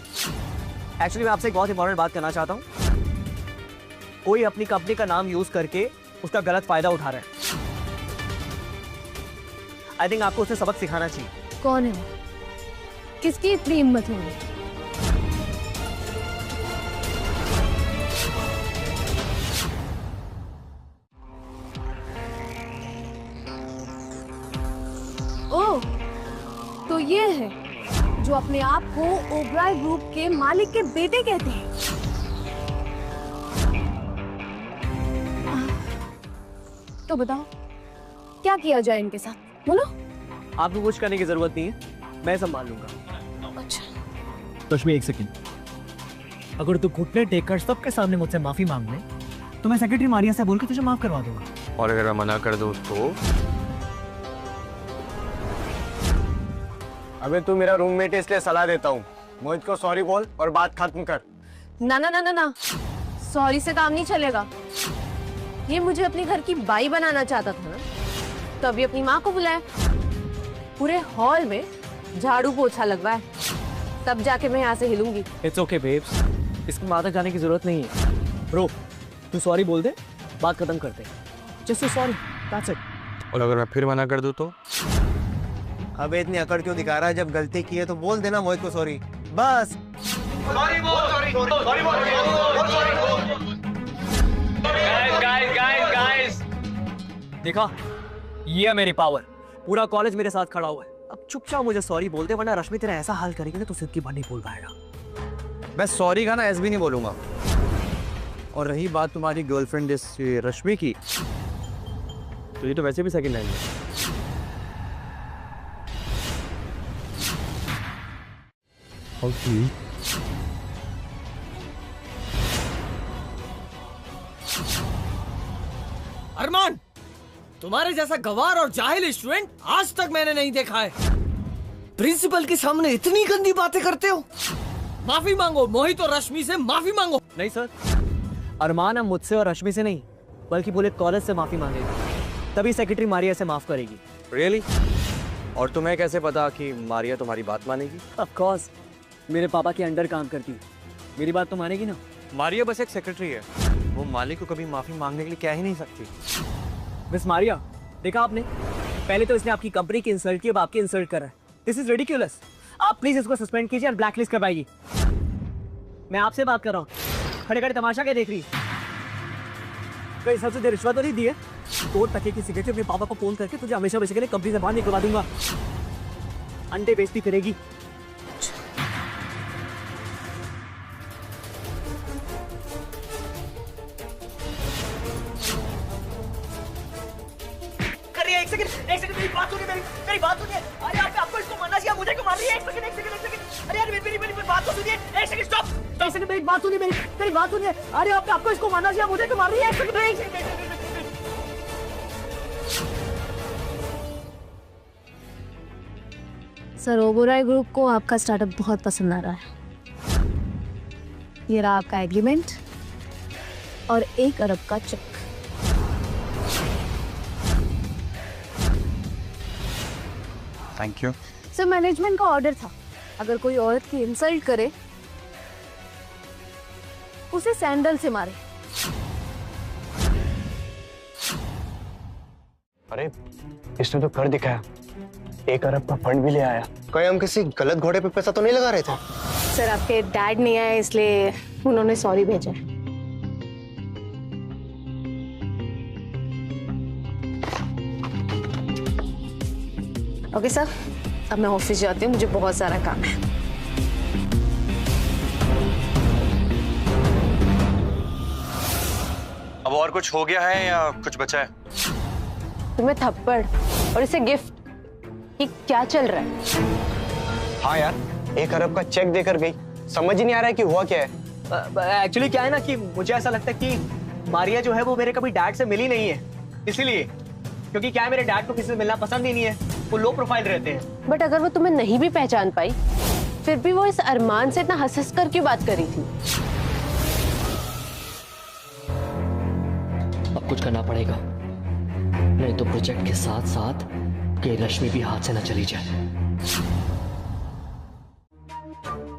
एक्चुअली मैं आपसे एक बहुत इंपॉर्टेंट बात करना चाहता हूँ। कोई अपनी कंपनी का नाम यूज करके उसका गलत फायदा उठा रहा है। आई थिंक आपको उसे सबक सिखाना चाहिए। कौन है? किसकी इतनी हिम्मत होगी? ओह, तो ये है जो अपने आप को ओबराय ग्रुप के मालिक के बेटे कहते हैं। तो बताओ क्या किया जाए इनके साथ, बोलो। आपको कुछ करने की जरूरत नहीं है, मैं संभाल लूंगा। अच्छा रश्मि एक सेकंड, अगर तू घुटने टेककर सबके सामने मुझसे माफी मांग ले तो मैं सेक्रेटरी मारिया से बोल के तुझे माफ करवा दूंगा। और अगर मैं मना कर दूं तो? अबे तू मेरा रूममेट है इसलिए सलाह देता हूँ, मोहित को सॉरी बोल और बात खत्म कर। ना ना ना ना ना, सॉरी से काम नहीं चलेगा। ये मुझे अपने घर की बाई बनाना चाहता था ना, तभी अपनी माँ को बुलाया, पूरे हॉल में झाड़ू पोछा लगवाए, तब जाके मैं यहाँ से हिलूंगी। इट्स ओके बेब्स, इसकी माँ तक जाने की जरूरत नहीं है। ब्रो, तू सॉरी बोल दे, बात खत्म करते हैं। Just sorry, that's it. और अगर मैं फिर मना कर दूं तो? अबे इतनी अकड़ क्यों दिखा रहा है? जब गलती की है तो बोल देना मोहित को सॉरी, बस। सॉरी बोल, सॉरी सॉरी सॉरी बोल। गाइस देखा, ये है मेरी पावर। पूरा कॉलेज मेरे साथ खड़ा हुआ है। अब चुपचाप मुझे सॉरी बोल दे, वरना रश्मि तेरा ऐसा हाल करेगी ना तो सिद्ध की बात नहीं बोल पाएगा। मैं सॉरी का ना ऐसे भी नहीं बोलूंगा। और रही बात तुम्हारी गर्लफ्रेंड इस रश्मि की, तो ये तो वैसे भी सेकंड हैंड है। अरमान, तुम्हारे जैसा गवार और जाहिल स्टूडेंट आज तक मैंने नहीं देखा है। प्रिंसिपल के सामने इतनी गंदी बातें करते हो। माफी मांगो, मोहित और रश्मि से माफी मांगो। नहीं सर, अरमान अब मुझसे और रश्मि से नहीं बल्कि पूरे कॉलेज से माफी मांगेगा, तभी सेक्रेटरी मारिया से माफ करेगी। रियली? और तुम्हें कैसे पता कि मारिया तुम्हारी बात मानेगी? ऑफ कोर्स, मेरे पापा के अंडर काम करती है, मेरी बात तो मानेगी ना। मारिया बस एक सेक्रेटरी है, वो मालिक को कभी माफी मांगने के लिए कह ही नहीं सकती। मिस मारिया, देखा आपने, पहले तो इसने आपकी कंपनी की इंसल्ट की, अब आपकी इंसल्ट कर रहा है। This is ridiculous. आप प्लीज इसको सस्पेंड कीजिए और ब्लैकलिस्ट करवाइए। मैं आपसे बात कर रहा हूँ, खड़े खड़े तमाशा क्या देख रही है? कई सबसे देर रिश्वत तो नहीं दी है? कोर्ट तक की सिगरेट अपने पापा को फोन करके तुझे हमेशा के लिए कंपनी से बाहर निकलवा दूंगा। अंडे बेइज्जती करेगी। एक सेकंड मेरी बात सुनिए, मेरी बात सुनिए। अरे आपको इसको मारना चाहिए, मुझे क्यों मार रही है? एक सेकंड। अरे यार मेरी बात तो सुनिए। एक सेकंड स्टॉप। एक सेकंड मेरी बात सुनिए, मेरी बात सुनिए। अरे आपको इसको मारना चाहिए, मुझे क्यों मार रही है? एक सेकंड। सर ओबेरॉय ग्रुप को आपका स्टार्टअप बहुत पसंद आ रहा है। ये रहा आपका एग्रीमेंट और 1 अरब का चेक। Thank you. सर मैनेजमेंट का ऑर्डर था, अगर कोई औरत की इंसल्ट करे उसे सैंडल से मारे। अरे इसने तो कर दिखाया, 1 अरब का फंड भी ले आया। कहीं हम किसी गलत घोड़े पे पैसा तो नहीं लगा रहे थे? सर आपके डैड नहीं आए इसलिए उन्होंने सॉरी भेजा है। ओके सर, अब मैं ऑफिस जाती हूँ, मुझे बहुत सारा काम है। अब और कुछ हो गया है या कुछ बचा है? तुम्हें थप्पड़ और इसे गिफ्ट, ये क्या चल रहा है? हाँ यार, 1 अरब का चेक देकर गई, समझ ही नहीं आ रहा है कि हुआ क्या है। एक्चुअली क्या है ना कि मुझे ऐसा लगता है कि मारिया जो है वो मेरे कभी डैड से मिली नहीं है, इसीलिए। क्योंकि क्या है, मेरे डैड को किसी से मिलना पसंद ही नहीं है, वो लो प्रोफाइल रहते हैं। बट अगर वो तुम्हें नहीं भी पहचान पाई, फिर भी वो इस अरमान से इतना हंस कर क्यों बात कर रही थी? अब कुछ करना पड़ेगा, नहीं तो प्रोजेक्ट के साथ साथ के लक्ष्मी भी हाथ से न चली जाए।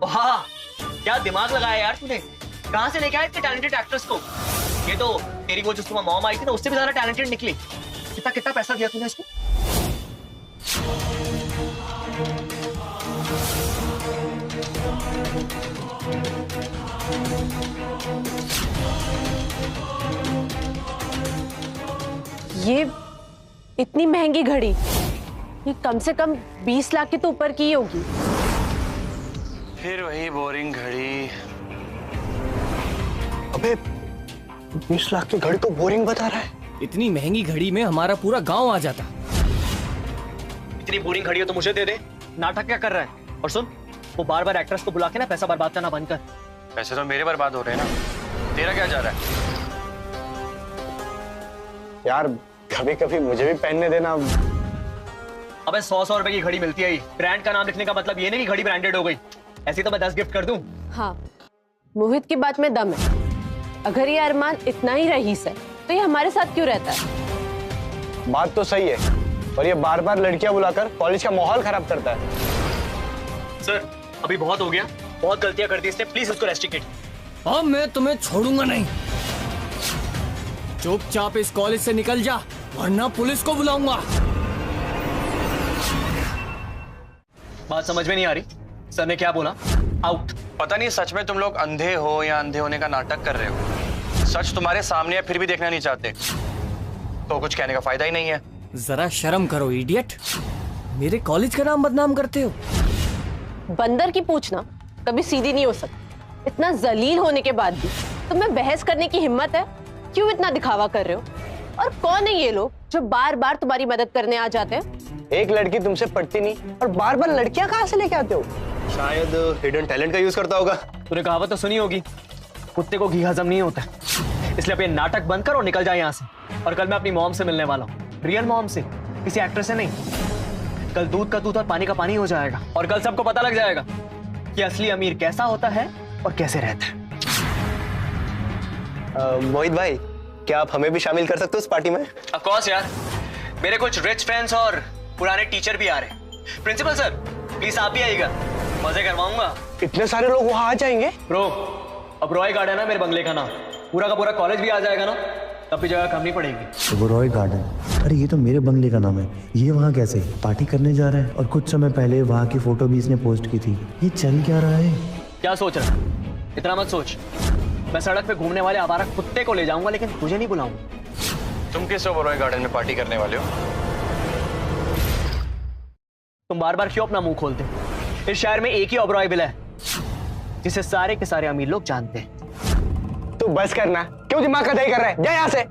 हाँ, क्या दिमाग लगाया यार तूने, कहां से लेके आए इतने टैलेंटेड एक्ट्रेस को? ये तो तेरी वो जो सुबह मॉम आई थी ना, उससे भी ज्यादा टैलेंटेड निकली। कितना कितना पैसा दिया तूने इसको? ये इतनी महंगी घड़ी, ये कम से कम 20 लाख के तो ऊपर की होगी। फिर वही बोरिंग घड़ी। अबे 20 लाख की घड़ी तो बोरिंग बता रहा है। इतनी महंगी घड़ी में हमारा पूरा गांव आ जाता। इतनी बोरिंग घड़ी हो तो मुझे दे दे, नाटक क्या कर रहा है? और सुन, वो बार बार एक्ट्रेस को बुला के ना पैसा बर्बाद करना बंद कर। पैसे तो मेरे बर्बाद हो रहे हैं ना, तेरा क्या जा रहा है? यार कभी कभी मुझे भी पहनने देना। अबे 100 रुपए की घड़ी मिलती है, ब्रांड का नाम लिखने का मतलब ये नहीं कि घड़ी ब्रांडेड हो गई। ऐसी तो मैं 10 गिफ्ट कर दूं। हाँ, मोहित की बात में दम है। अगर ये अरमान इतना ही रईस है तो ये हमारे साथ क्यों रहता है? बात तो सही है, और ये बार बार लड़कियां बुलाकर कॉलेज का माहौल खराब करता है। सर अभी बहुत हो गया, बहुत गलतियां कर दी इसने, प्लीज इसको रेस्ट्रिक्ट। अब मैं तुम्हें छोड़ूंगा नहीं, चुपचाप इस कॉलेज से निकल जा, वरना पुलिस को बुलाऊंगा। बात समझ में नहीं आ रही, सर ने क्या बोला? आउट। पता नहीं सच में तुम लोग अंधे हो या अंधे होने का नाटक कर रहे हो। सच तुम्हारे सामने है फिर भी देखना नहीं चाहते, तो कुछ कहने का फायदा ही नहीं है। जरा शर्म करो इडियट, मेरे कॉलेज का नाम बदनाम करते हो। बंदर की पूछना कभी सीधी नहीं हो सकती। इतना जलील होने के बाद भी तुम्हें बहस करने की हिम्मत है? क्यों इतना दिखावा कर रहे हो? और कौन है ये लोग जो बार बार तुम्हारी मदद करने आ जाते हैं? एक लड़की तुमसे पटती नहीं और बार बार लड़कियां कहाँ से लेके आते हो? शायद हिडन टैलेंट का यूज करता होगा। तूने कहावत तो सुनी होगी, कुत्ते को घी हजम नहीं होता। इसलिए अब ये नाटक बंद कर और निकल जा यहाँ से। और कल मैं अपनी मॉम से मिलने वाला हूँ, रियल मॉम से, किसी एक्ट्रेस से नहीं। कल दूध का दूध और पानी का पानी हो जाएगा, और कल सबको पता लग जाएगा कि असली अमीर कैसा होता है और कैसे रहता है। मोहित भाई, क्या आप हमें भी शामिल कर सकते हो इस पार्टी में? ऑफ कोर्स यार, मेरे कुछ रिच फ्रेंड्स और पुराने टीचर भी आ रहे हैं। प्रिंसिपल सर प्लीज आप भी आइएगा, मजे करवाऊंगा। इतने सारे लोग वहां आ जाएंगे? ब्रो, अब रॉय गार्डन है मेरे बंगले का नाम, पूरा का पूरा कॉलेज भी आ जाएगा ना, तब भी जगह कम नहीं पड़ेगी। वो रॉय गार्डन, अरे ये तो मेरे बंगले का नाम है। ये वहाँ कैसे पार्टी करने जा रहा है? और कुछ समय पहले वहाँ की फोटो भी इसने पोस्ट की थी। ये चल क्या रहा है? क्या सोच रहा है? इतना मत सोच। मैं सड़क पे घूमने वाले आवारा कुत्ते को ले जाऊंगा, लेकिन तुझे नहीं बुलाऊंगा। तुम किस रॉय गार्डन में पार्टी करने वाले हो? तुम बार बार क्यों अपना मुंह खोलते हो? इस शहर में एक ही ओबरॉय विला है जिसे सारे के सारे अमीर लोग जानते हैं। तू बस करना, क्यों दिमाग का दही कर रहा है? जा यहाँ से।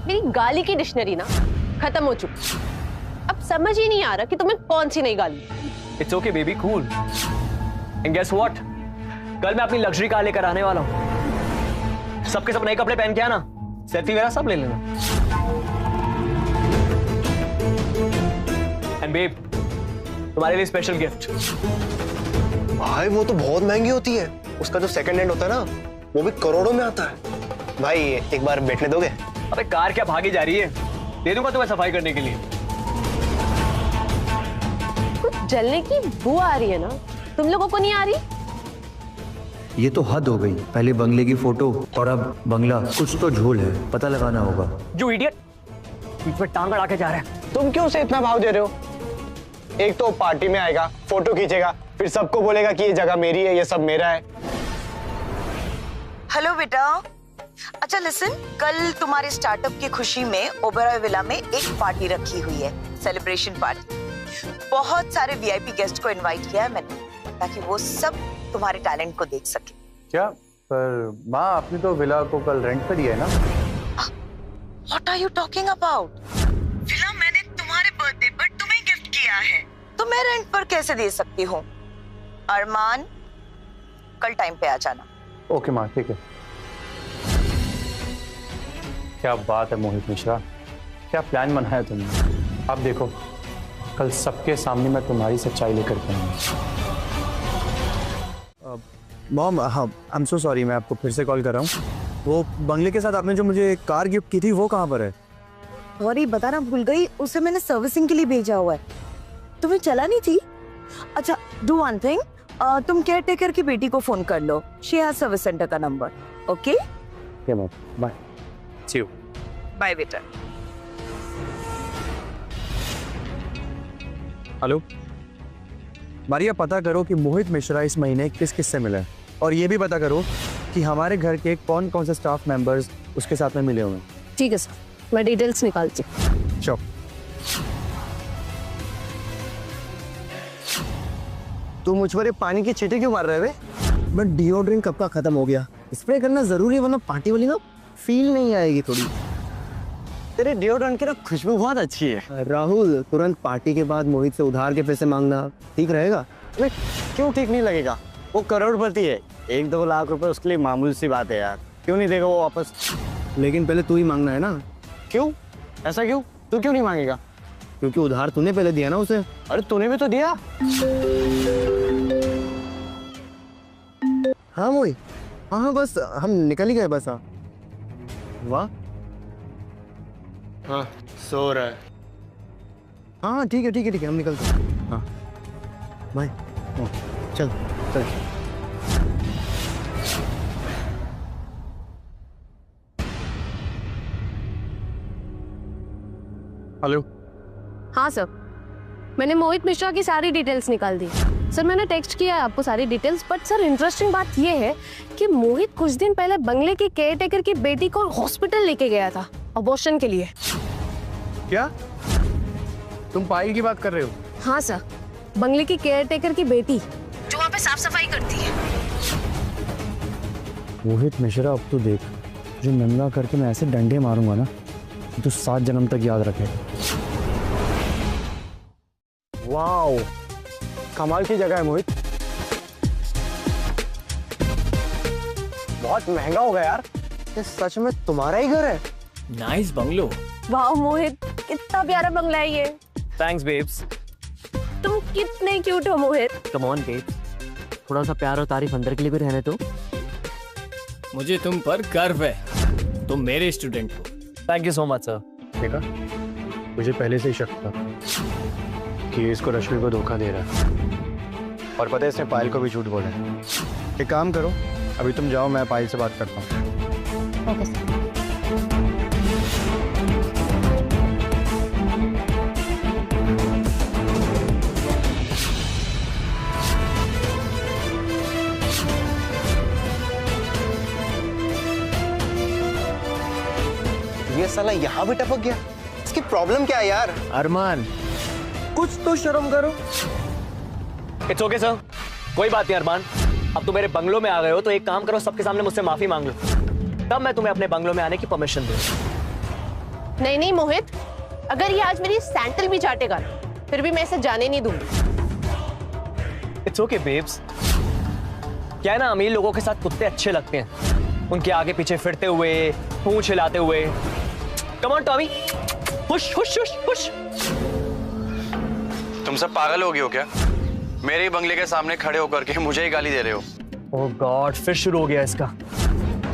मेरी गाली की डिक्शनरी ना खत्म हो चुकी, अब समझ ही नहीं आ रहा कि तुम्हें कौन सी नई गाली। It's okay baby, cool. And guess what, कल मैं अपनी लग्जरी कार लेकर आने वाला हूं। सबके सब नए कपड़े पहन के आना, सेल्फी मेरा सब ले लेना। एंड बेब, तुम्हारे लिए स्पेशल गिफ्ट। भाई वो तो बहुत महंगी होती है, उसका जो सेकंड हैंड होता है ना वो भी करोड़ों में आता है। भाई एक बार बैठने दोगे? अबे कार क्या भागी जा रही है, दे दूंगा तुम्हें सफाई करने के लिए। कुछ जलने की बू आ रही है ना, तुम लोगों को नहीं आ रही? ये तो हद हो गई, पहले बंगले की फोटो और अब बंगला। कुछ तो झोल है, पता लगाना होगा। जो इडियट बीच में टांग अड़ा के जा रहा है। तुम क्यों उसे इतना भाव दे रहे हो? एक तो पार्टी में आएगा, फोटो खींचेगा, फिर सबको बोलेगा कि ये जगह मेरी है, ये सब मेरा है। हेलो बेटा, अच्छा लिसन, कल तुम्हारे स्टार्टअप की खुशी में ओबेरॉय विला में एक पार्टी रखी हुई है, सेलिब्रेशन पार्टी। बहुत सारे वीआईपी गेस्ट को इनवाइट किया है मैंने, ताकि वो सब तुम्हारे टैलेंट को देख सके। क्या? पर माँ, आपने तो विला को कल रेंट पर दिया है ना? What are you talking about? Villa मैंने तुम्हारे बर्थडे पर तुम्हें गिफ्ट किया है, तो मैं रेंट पर कैसे दे सकती हूँ? अरमान, कल टाइम पे आ जाना। ओके माँ, ठीक है। क्या बात है मोहित मिश्रा, क्या प्लान बनाया तुमने। अब देखो, कल सबके सामने मैं तुम्हारी सच्चाई लेकर के आऊंगा। मॉम, हाँ, आई एम सो सॉरी, मैं आपको फिर से कॉल कर रहा हूँ। वो बंगले के साथ आपने जो मुझे कार गिफ्ट की थी वो कहाँ पर है? सॉरी, बताना भूल गई, उसे मैंने सर्विसिंग के लिए भेजा हुआ है। तुम्हें चला नहीं थी? अच्छा, डू वन थिंग, तुम केयर टेकर की बेटी को फोन कर लो, शी हैज सर्विस सेंटर का नंबर। Okay mom, bye, see you. Bye बेटा। हेलो मारिया, पता करो कि मोहित मिश्रा इस महीने किस किस से मिला है, और ये भी पता करो कि हमारे घर के कौन कौन से स्टाफ मेंबर्स उसके साथ में मिले हुए हैं। ठीक है सर, मैं डिटेल्स निकालती हूँ। चलो। तू मुझ पर पानी की छींटे क्यों मार रहे वे? बट डिओड्रेंट कब का खत्म हो गया, स्प्रे करना जरूरी है, वरना पार्टी वाली ना फील नहीं आएगी थोड़ी। तेरे डिओड्रेंट की ना खुशबू बहुत अच्छी है। राहुल, तुरंत पार्टी के बाद मोहित से उधार के पैसे मांगना ठीक रहेगा? क्यों ठीक नहीं लगेगा? वो करोड़पति है, 1-2 लाख रुपए उसके लिए मामूली सी बात है यार, क्यों नहीं देगा वो वापस? लेकिन पहले तू ही मांगना है ना। क्यों? ऐसा क्यों? तू क्यों नहीं मांगेगा? क्योंकि उधार तूने पहले दिया ना उसे। अरे तूने भी तो दिया। हाँ मोहित, हाँ बस हम निकल ही गए बस। हाँ वाह, हाँ सो रहा है। हाँ ठीक है ठीक है ठीक है, हम निकलते हैं। हाँ बाय, चल चल। हेलो। हाँ सर, मैंने मोहित मिश्रा की सारी डिटेल्स निकाल दी। सर मैंने टेक्स्ट किया है आपको सारी डिटेल्स, बट सर इंटरेस्टिंग बात ये है कि मोहित कुछ दिन पहले बंगले की केयरटेकर की बेटी को हॉस्पिटल लेके गया था अबॉर्शन के लिए। क्या तुम पायल की बात कर रहे हो? हाँ सर, बंगले की केयरटेकर की बेटी जो वहाँ पे साफ सफाई करती है। मोहित मिश्रा, अब तो देख, जो नंगा करके मैं ऐसे डंडे मारूंगा ना तो 7 जन्म तक याद रखेगा। वाओ, कमाल की जगह है मोहित। बहुत महंगा होगा यार, ये सच में तुम्हारा ही घर है? Nice bungalow. वाह मोहित, कितना प्यारा बंगला है ये। Thanks babes. तुम कितने क्यूट हो मोहित। कम ऑन बेब्स, थोड़ा सा प्यार और तारीफ अंदर के लिए भी रहने दो। मुझे तुम पर गर्व है, तुम मेरे स्टूडेंट हो। Thank you so much sir. देखा, मुझे पहले से ही शक था कि इसको रश्मि को धोखा दे रहा है, और पता है इसने पायल को भी झूठ बोला है। एक काम करो, अभी तुम जाओ, मैं पायल से बात करता हूँ। Okay sir. ये साला यहाँ भी टपक गया, इसकी प्रॉब्लम क्या है यार? अरमान, कुछ तो शर्म करो। इट्स ओके सर, कोई बात नहीं अरमान। अब तुम मेरे बंगलो में आ गए हो तो एक काम करो, सबके सामने मुझसे माफी मांग लो, तब मैं तुम्हें अपने बंगलो में आने की परमिशन दूँ। नहीं नहीं मोहित, अगर ये आज मेरी सैंडल भी चाटेगा फिर भी मैं इसे जाने नहीं दूंगी। It's okay babes. क्या है ना, अमीर लोगों के साथ कुत्ते अच्छे लगते हैं, उनके आगे पीछे फिरते हुए, पूंछ हिलाते हुए। Come on Tommy, hush hush hush hush. तुम तुम सब पागल हो गए हो क्या? मेरे ही बंगले के सामने खड़े होकर के मुझे ही गाली दे रहे हो। ओह गॉड, फिर शुरू हो गया इसका।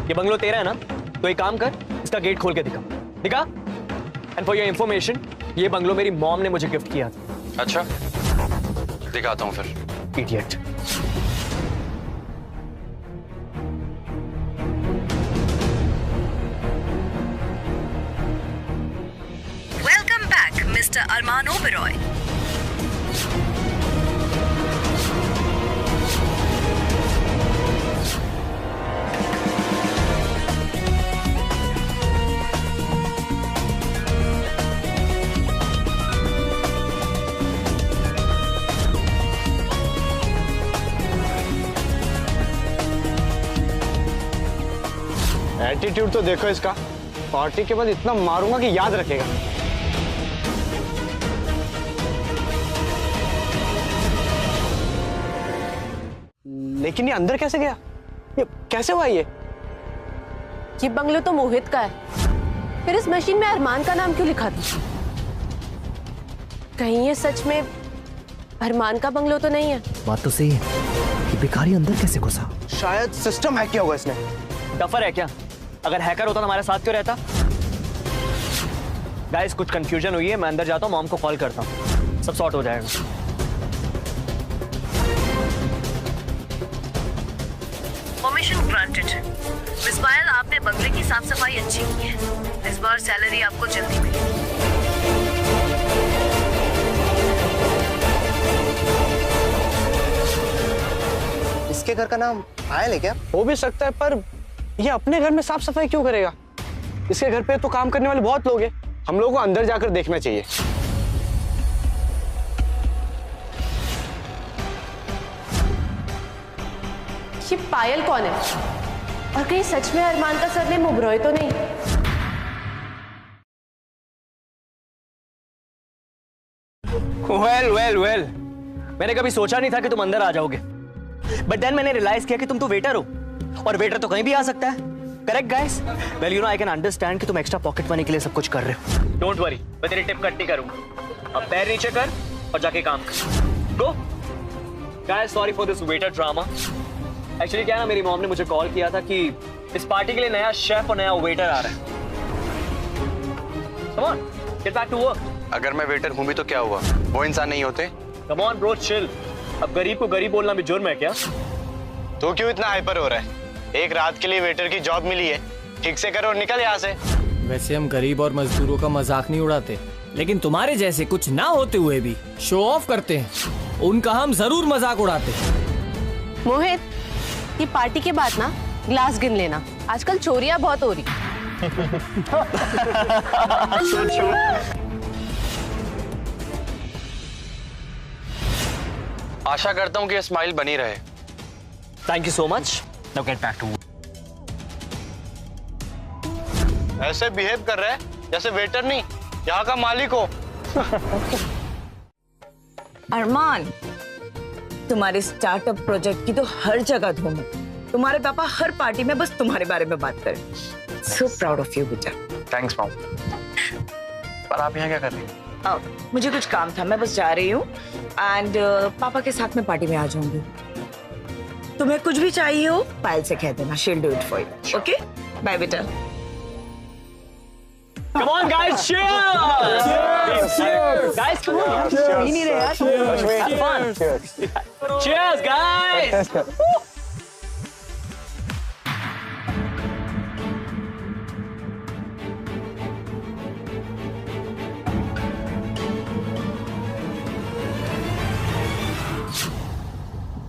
ये बंगलो तेरा है ना, तो एक काम कर, इसका गेट खोल के दिखा दिखा। एंड फॉर योर इंफॉर्मेशन, ये बंगलो मेरी मॉम ने मुझे गिफ्ट किया था। अच्छा, दिखाता हूँ फिर। इडियट। वेलकम बैक मिस्टर अरमान ओबेरॉय। एटीट्यूड तो देखो इसका, पार्टी के बाद इतना मारूंगा कि याद रखेगा। लेकिन ये अंदर कैसे गया? ये कैसे हुआ ये बंगलो तो मोहित का है, फिर इस मशीन में अरमान का नाम क्यों लिखा था? कहीं ये सच में अरमान का बंगलो तो नहीं है? बात तो सही है, ये भिखारी अंदर कैसे घुसा? शायद सिस्टम हैक किया होगा इसने। डफर है क्या? अगर हैकर होता तो हमारे साथ क्यों रहता? गाइस, कुछ कंफ्यूजन हुई है, मैं अंदर जाता हूँ, मॉम को कॉल करता हूँ, सब सॉर्ट हो जाएगा। Permission granted. मिस पायल, आपने बंगले की साफ सफाई अच्छी की है। इस बार सैलरी आपको जल्दी मिलेगी। इसके घर का नाम पायल है क्या? हो भी सकता है, पर ये अपने घर में साफ सफाई क्यों करेगा? इसके घर पे तो काम करने वाले बहुत लोग हैं। हम लोगों को अंदर जाकर देखना चाहिए। ये पायल कौन है? और कहीं सच में अरमान का सरनेम ओबेरॉय तो नहीं? वेल, मैंने कभी सोचा नहीं था कि तुम अंदर आ जाओगे, बट देन मैंने रियलाइज किया कि तुम तो वेटर हो, और वेटर तो कहीं भी आ सकता है। Correct guys? Well you know, I can understand कि तुम एक्स्ट्रा पॉकेट मनी के लिए सब कुछ कर रहे हो। डोंट वरी, मैं तेरी टिप कट नहीं करूंगा। अब पैर नीचे कर और जाके काम कर। Go guys, sorry for this waiter drama. Actually क्या है ना, मेरी मॉम ने मुझे कॉल किया था कि इस पार्टी के लिए नया शेफ और नया वेटर आ रहा है। Come on, get back to work. अगर मैं वेटर हूं भी तो क्या हुआ? वो इंसान नहीं होते? Come on bro, chill. अब गरीब को गरीब बोलना भी जुर्म है क्या? तो क्यों इतना हाइपर हो रहा है? एक रात के लिए वेटर की जॉब मिली है, ठीक से करो और निकल यहाँ से। वैसे हम गरीब और मजदूरों का मजाक नहीं उड़ाते, लेकिन तुम्हारे जैसे कुछ ना होते हुए भी शो ऑफ करते हैं, उनका हम जरूर मजाक उड़ाते हैं। मोहित, ये पार्टी के बाद ना ग्लास गिन लेना, आजकल चोरियां बहुत हो रही। आशा करता हूँ कि ये स्माइल बनी रहे। Thank you so much. Now get back to. ऐसे बिहेव कर रहा है जैसे वेटर नहीं, यहाँ का मालिक हो। अरमान, तुम्हारे स्टार्टअप प्रोजेक्ट की तो हर जगह धूम है। तुम्हारे पापा हर पार्टी में बस तुम्हारे बारे में बात करें। सो प्राउड ऑफ यू बेटा। Thanks mom. पर आप यहाँ क्या कर रही हैं? मुझे कुछ काम था, मैं बस जा रही हूँ एंड पापा के साथ में पार्टी में आ जाऊंगी। तुम्हें कुछ भी चाहिए हो पायल से कह देना, she will do it for you. Okay, bye बेटा। Come on guys, cheers! Cheers! Guys, come on. पी नहीं रहे यार. Have fun. Cheers, guys!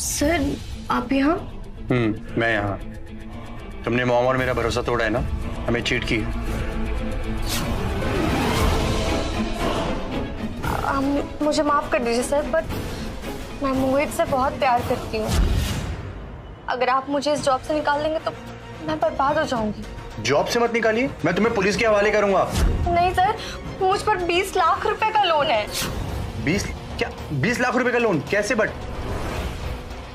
Sir, आप यहाँ? मैं यहाँ। तुमने मॉम और मेरा भरोसा तोड़ा है ना, हमें चीट की। मुझे माफ कर दीजिए सर, बट मैं मोहित से बहुत प्यार करती हूँ। अगर आप मुझे इस जॉब से निकाल देंगे तो मैं बर्बाद हो जाऊंगी। जॉब से मत निकालिए, मैं तुम्हें पुलिस के हवाले करूंगा। नहीं सर, मुझ पर 20 लाख रुपए का लोन है। 20 लाख रुपए का लोन? कैसे? बट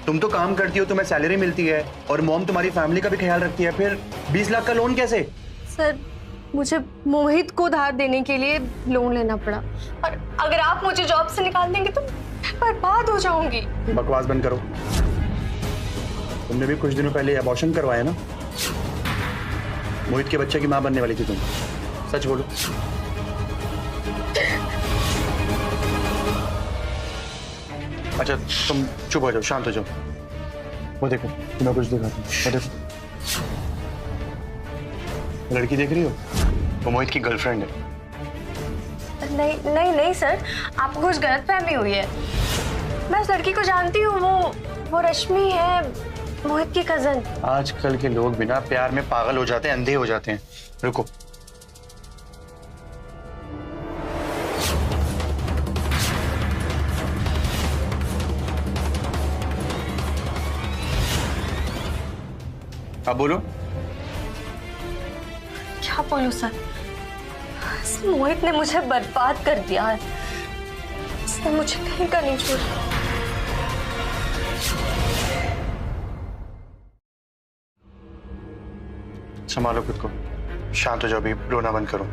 तुम तो काम करती हो, तुम्हें सैलरी मिलती है और मॉम तुम्हारी फैमिली का भी ख्याल रखती है, फिर 20 लाख का लोन कैसे? सर, मुझे मोहित को उधार देने के लिए लोन लेना पड़ा, और अगर आप मुझे जॉब से निकाल देंगे तो मैं बर्बाद हो जाऊंगी। बकवास बंद करो। तुमने भी कुछ दिनों पहले अबॉर्शन करवाया ना? मोहित के बच्चे की मां बनने वाली थी तुम, सच बोलो। अच्छा तुम चुप हो जाओ, शांत हो जाओ। वो देखो, तुम्हें कुछ दिखाता हूं। वो देखो, लड़की देख रही हो? वो मोहित की गर्लफ्रेंड है। नहीं नहीं नहीं सर, आपको कुछ गलतफहमी हुई है। मैं उस लड़की को जानती हूँ, वो रश्मि है, मोहित की कजन। आजकल के लोग बिना प्यार में पागल हो जाते हैं, अंधे हो जाते हैं। रुको, अब बोलो। क्या बोलूं सर, इस मोहित ने मुझे बर्बाद कर दिया है। इसने मुझे कहीं का नहीं छोड़ा। संभालो खुद को, शांत हो जाओ, अभी रोना बंद करो।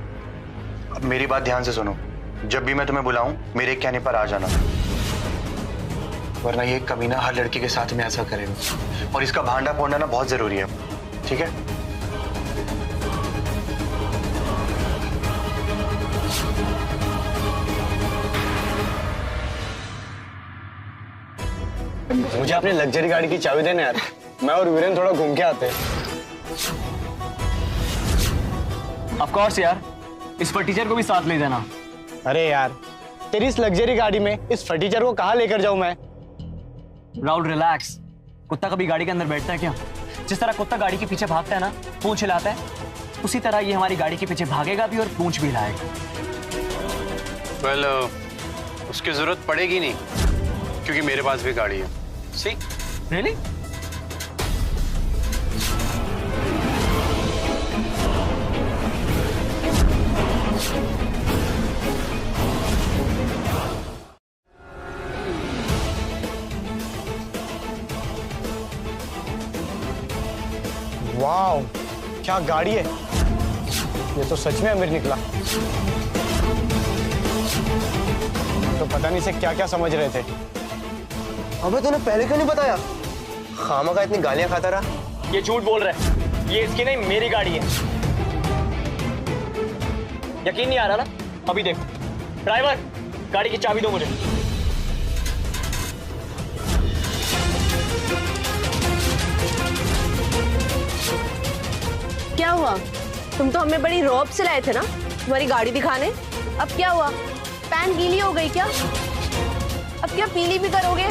अब मेरी बात ध्यान से सुनो। जब भी मैं तुम्हें बुलाऊं, मेरे कहने पर आ जाना, वरना ये कमीना हर लड़की के साथ में ऐसा करेगा और इसका भांडा फोड़ना ना बहुत जरूरी है, ठीक है? मुझे अपनी लग्जरी गाड़ी की चाबी देना यार, मैं और वीरेन थोड़ा घूम के आते हैं। ऑफ कोर्स यार, इस फटीचर को भी साथ ले जाना। अरे यार, तेरी इस लग्जरी गाड़ी में इस फटीचर को कहाँ लेकर जाऊं मैं? राहुल रिलैक्स, कुत्ता कभी गाड़ी के अंदर बैठता है क्या? जिस तरह कुत्ता गाड़ी के पीछे भागता है ना, पूंछ हिलाता है, उसी तरह ये हमारी गाड़ी के पीछे भागेगा भी और पूंछ भी हिलाएगा। वेल, उसकी जरूरत पड़ेगी नहीं, क्योंकि मेरे पास भी गाड़ी है। सी रियली? वाओ, क्या गाड़ी है! ये तो सच में अमीर निकला। तो पता नहीं से क्या क्या समझ रहे थे। अबे तूने पहले क्यों नहीं बताया? खामा का इतनी गालियां खाता रहा। ये झूठ बोल रहा है, ये इसकी नहीं मेरी गाड़ी है। यकीन नहीं आ रहा ना? अभी देखो। ड्राइवर, गाड़ी की चाबी दो मुझे। क्या हुआ? तुम तो हमें बड़ी रौब से लाए थे ना तुम्हारी गाड़ी दिखाने। अब क्या हुआ? पैंट गीली हो गई क्या? अब क्या पीली भी करोगे?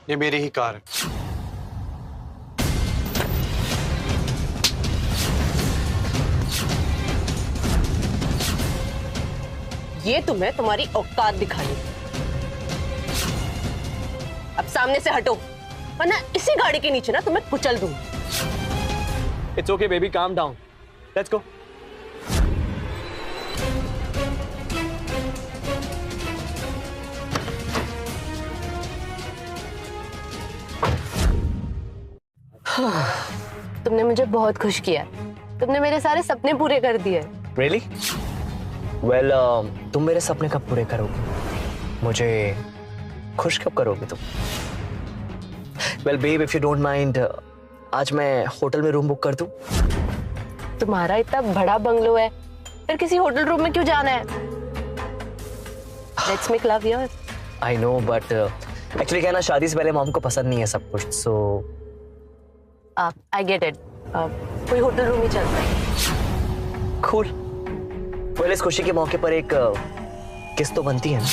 ये मेरी ही कार है। ये तुम्हें तुम्हारी औकात दिखानी। अब सामने से हटो, वरना इसी गाड़ी के नीचे ना तुम्हें कुचल दूं। It's okay, baby. Calm down. Let's go. तुमने मुझे बहुत खुश किया। तुमने मेरे सारे सपने पूरे कर दिए। Really? Well, तुम मेरे सपने कब पूरे करोगे? मुझे खुश कब करोगे तुम? Well, babe, if you don't mind, आज मैं होटल में रूम बुक कर दूं? तुम्हारा इतना बड़ा बंगलो है, फिर किसी होटल रूम में क्यों जाना है? Let's make love here. I know, but actually क्या ना, शादी से पहले मॉम को पसंद नहीं है सब कुछ, so I get it. कोई होटल रूम ही चलता है। cool. well, इस खुशी के मौके पर एक किस तो बनती है ना?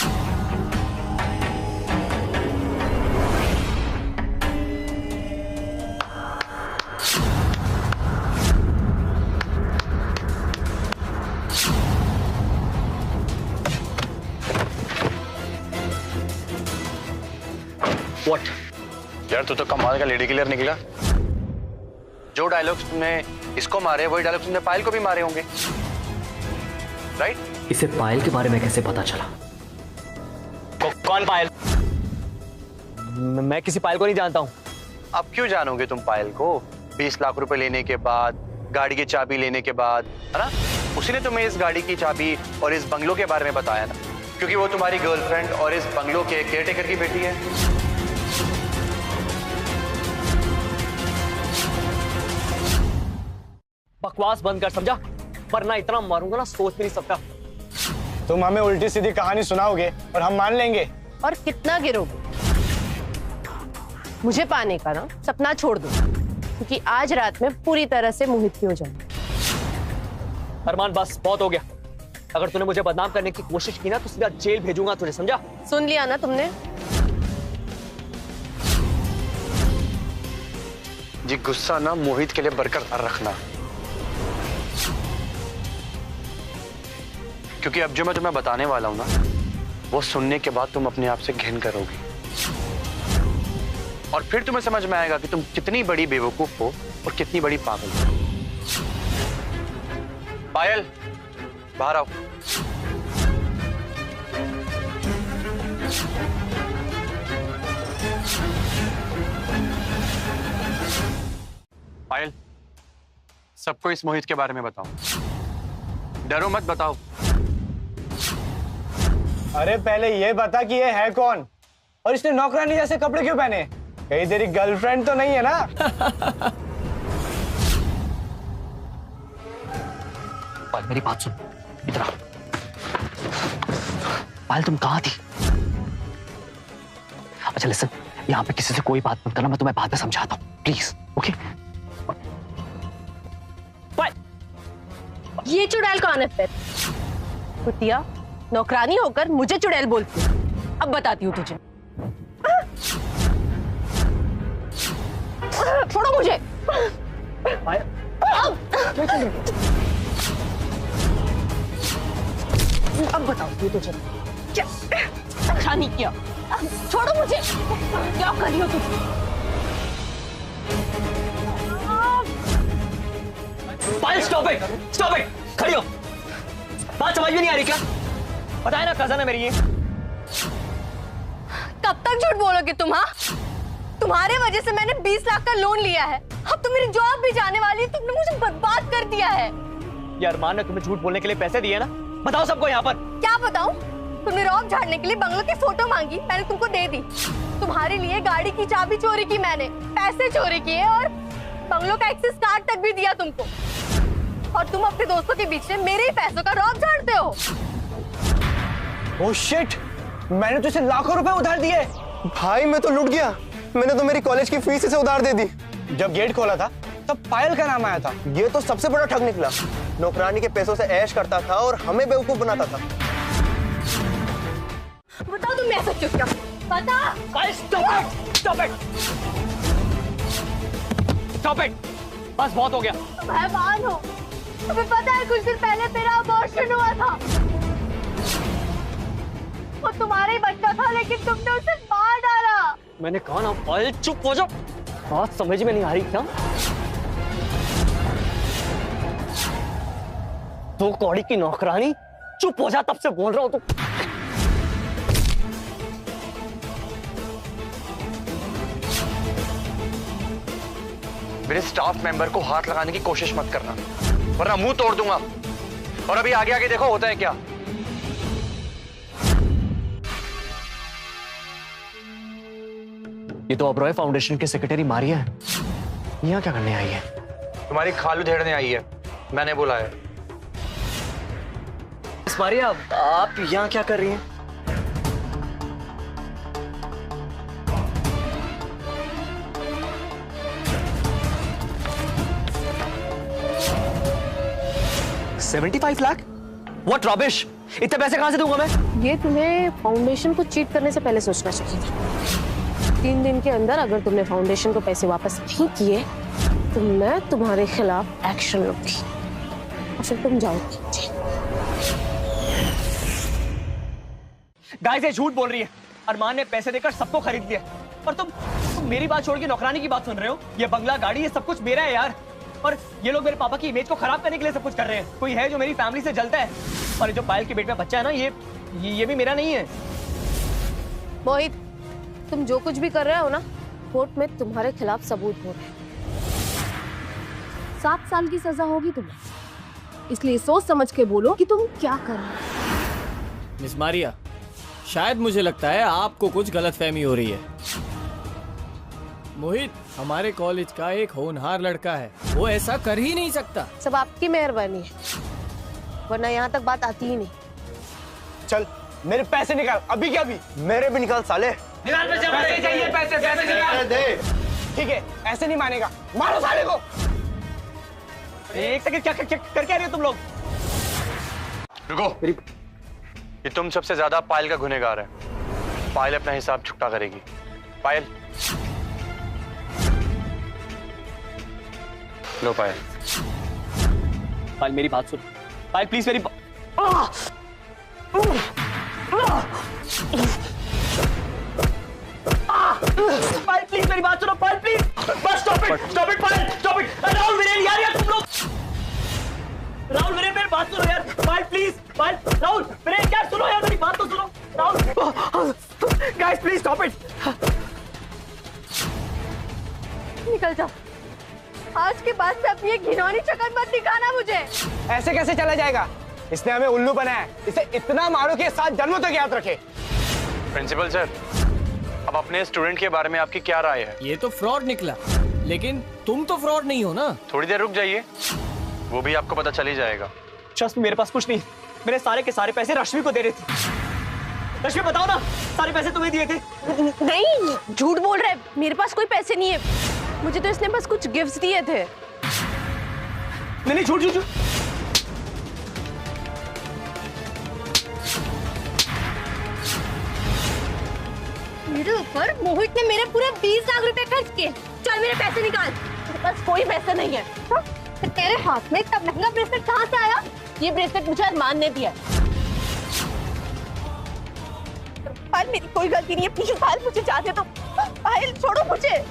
What? यार तू तो कमाल का लेडी किलर निकला। जो डायलॉग्स तुमने इसको मारे, वही डायलॉग्स तुमने पायल को भी मारे होंगे, राइट? इसे पायल के बारे में कैसे पता चला? कौन पायल? मैं किसी पायल को नहीं जानता हूँ। अब क्यों जानोगे तुम पायल को? 20 लाख रुपए लेने के बाद, गाड़ी की चाबी लेने के बाद, है ना? उसी ने तुम्हें इस गाड़ी की चाबी और इस बंगलो के बारे में बताया ना। क्योंकि वो तुम्हारी गर्लफ्रेंड और इस बंगलो के केयरटेकर की बेटी है। बकवास बंद कर, समझा? वरना इतना मारूंगा ना सोच भी नहीं सकता। तुम हमें उल्टी सीधी कहानी सुनाओगे और हम मान लेंगे। और कितना गिरोगे? मुझे पाने का ना सपना छोड़ दो, क्योंकि आज रात में पूरी तरह से मोहित की हो जाऊंगी। अरमान बस बहुत हो गया। अगर तूने मुझे बदनाम करने की कोशिश की ना तो सीधा जेल भेजूंगा तुझे, समझा? सुन लिया ना तुमने? जी गुस्सा ना मोहित के लिए बरकरार रखना, क्योंकि अब जो मैं तुम्हें बताने वाला हूं ना वो सुनने के बाद तुम अपने आप से घिन करोगी और फिर तुम्हें समझ में आएगा कि तुम कितनी बड़ी बेवकूफ हो और कितनी बड़ी पागल हो। पायल बाहर आओ। पायल सबको इस मोहित के बारे में बताओ, डरो मत, बताओ। अरे पहले ये बता कि ये है कौन और इसने नौकरानी जैसे कपड़े क्यों पहने? कहीं तेरी गर्लफ्रेंड तो नहीं है ना? पायल मेरी बात सुन, इधर आ। पायल तुम कहाँ थी? अच्छा लिसन, यहाँ पे किसी से कोई बात मत करना, मैं तुम्हें बाद में समझाता हूँ, प्लीज। ओके? ये चुड़ैल कौन है फिर? कुतिया, नौकरानी होकर मुझे चुड़ैल बोलती है। अब बताती हूँ तुझे। छोड़ो मुझे। अब बताती हूँ तुझे। क्या अच्छा नहीं किया? छोड़ो मुझे। क्या कर रही हो तुम? पायल स्टॉप इट, स्टॉप इट, खड़ी हो। बात समझ में नहीं आ रही क्या? बताए ना कज़न है मेरी ये। कब तक झूठ बोलोगे तुम? हाँ, तुम्हारे वजह से मैंने 20 लाख का लोन लिया है। अब तो मेरी जॉब भी जाने वाली है। तुमने मुझे बर्बाद कर दिया है। यार अरमान ने तुम्हें झूठ बोलने के लिए पैसे दिए ना? बताओ सबको यहाँ पर। क्या बताऊं? तुमने रौब झाड़ने के लिए बंगलों की फोटो मांगी, मैंने तुमको दे दी। तुम्हारे लिए गाड़ी की चाबी चोरी की मैंने, पैसे चोरी किए और बंगलों का एक्सेस कार्ड तक भी दिया तुमको। और तुम अपने दोस्तों के बीच में मेरे ही पैसों का रौब झाड़ते हो। ओह शिट, मैंने तुझे लाखों रुपए उधार दिए। भाई मैं तो लूट गया। मैंने तो मेरी कॉलेज की फीस इसे उधार दे दी। जब गेट खोला था तब पायल का नाम आया था। ये तो सबसे बड़ा ठग निकला। नौकरानी के पैसों से ऐश करता था और हमें बेवकूफ बनाता था। बताओ तुम ऐसा क्यों किया? बता। स्टॉप इट, बस बहुत हो गया। तुम हैवान हो। तुम्हें पता है कुछ दिन पहले मेरा अबॉर्शन हुआ था। वो तुम्हारा ही बच्चा था, लेकिन तुमने उसे मार डाला। मैंने कहा ना पायल चुप हो जाओ। बात समझ में नहीं आ रही क्या? तो कौड़ी की नौकरानी, चुप हो जा, तब से बोल रहा हूं। तो मेरे स्टाफ मेंबर को हाथ लगाने की कोशिश मत करना, वरना मुंह तोड़ दूंगा। और अभी आगे आगे देखो होता है क्या। ये तो ओबरॉय फाउंडेशन के सेक्रेटरी मारिया है। यहाँ क्या करने आई है? तुम्हारी खालू धेड़ने आई है, मैंने बुलाया। मारिया, आप यहाँ क्या कर रही हैं? $75 लाख? What rubbish! इतने पैसे कहां से दूंगा मैं? ये तुम्हें फाउंडेशन को चीट करने से पहले सोचना चाहिए था। 3 दिन के अंदर अगर तुमने फाउंडेशन को पैसे वापस नहीं किए तो मैं तुम्हारे खिलाफ एक्शन लूंगी और फिर तुम जाओगी। गाइस ये झूठ बोल रही है। अरमान ने पैसे देकर सबको खरीद लिया और तुम मेरी बात छोड़ के नौकरानी की बात सुन रहे हो। ये बंगला, गाड़ी, ये सब कुछ मेरा है यार। और ये लोग मेरे पापा की इमेज को खराब करने के लिए सब कुछ कर रहे हैं। कोई है जो मेरी फैमिली से जलता है। और जो पायल के पेट में बच्चा है ना, ये भी मेरा नहीं है। मोहित, तुम जो कुछ भी कर रहे हो ना, कोर्ट में तुम्हारे खिलाफ सबूत हो रहे हैं। 7 साल की सजा होगी तुम्हें, इसलिए सोच समझ के बोलो कि तुम क्या कर रहे हो। मिस मारिया, शायद मुझे लगता है आपको कुछ गलतफहमी हो रही है। मोहित हमारे कॉलेज का एक होनहार लड़का है, वो ऐसा कर ही नहीं सकता। सब आपकी मेहरबानी है, वरना यहाँ तक बात आती ही नहीं। चल मेरे पैसे निकाल, अभी क्या अभी। मेरे भी निकाल साले। निकाल पैसे, पैसे चाहिए, पैसे निकाल दे। ठीक है, ऐसे नहीं मानेगा, मारो साले को। एक सेकंड, क्या करके आ रहे हो तुम लोग? रुको, ये तुम सबसे ज्यादा पायल का गुनहगार है। पायल अपना हिसाब चुकता करेगी। पायल लो। पायल पायल मेरी बात सुन। पायल प्लीज मेरी पायल प्लीज मेरी बात सुनो। पायल प्लीज बस stop it Payal, stop it. Rahul Viren यार तुम लोग, राहुल वीरेन मेरी बात सुनो यार। पायल प्लीज, पायल, राहुल वीरेन यार सुनो यार, मेरी बात तो सुनो। Rahul guys please stop it. निकल जाओ, आज के बाद से अपनी ये घिनौनी शक्ल मत दिखाना मुझे। ऐसे कैसे चला जाएगा? इसने हमें उल्लू बनाया है, इसे इतना मारो कि 7 जन्मों तक याद रखे। प्रिंसिपल सर, अब अपने स्टूडेंट के बारे में आपकी क्या राय है? ये तो फ्रॉड निकला, लेकिन तुम तो फ्रॉड नहीं हो ना। थोड़ी देर रुक जाइए, वो भी आपको पता चल ही जाएगा। ट्रस्ट मी, मेरे पास कुछ नहीं। मेरे सारे के सारे पैसे रश्मि को दे रहे थे। रश्मि बताओ ना, सारे पैसे तुम्हें दिए थे? नहीं, झूठ बोल रहा है, मेरे पास कोई पैसे नहीं है। मुझे तो इसने बस कुछ गिफ्ट्स दिए थे। नहीं झूठ झूठ। मेरे ऊपर मोहित ने मेरे पूरे 20 लाख रुपए खर्च किए। चल मेरे पैसे निकाल। मेरे पास कोई पैसे नहीं है। तेरे हाथ में इतना महंगा ब्रेसलेट कहाँ से आया? ये ब्रेसलेट मुझे अरमान ने दिया। पायल मेरी कोई गलती नहीं है, प्लीज पायल मुझे जाने दो। पायल छोड़ो मुझे।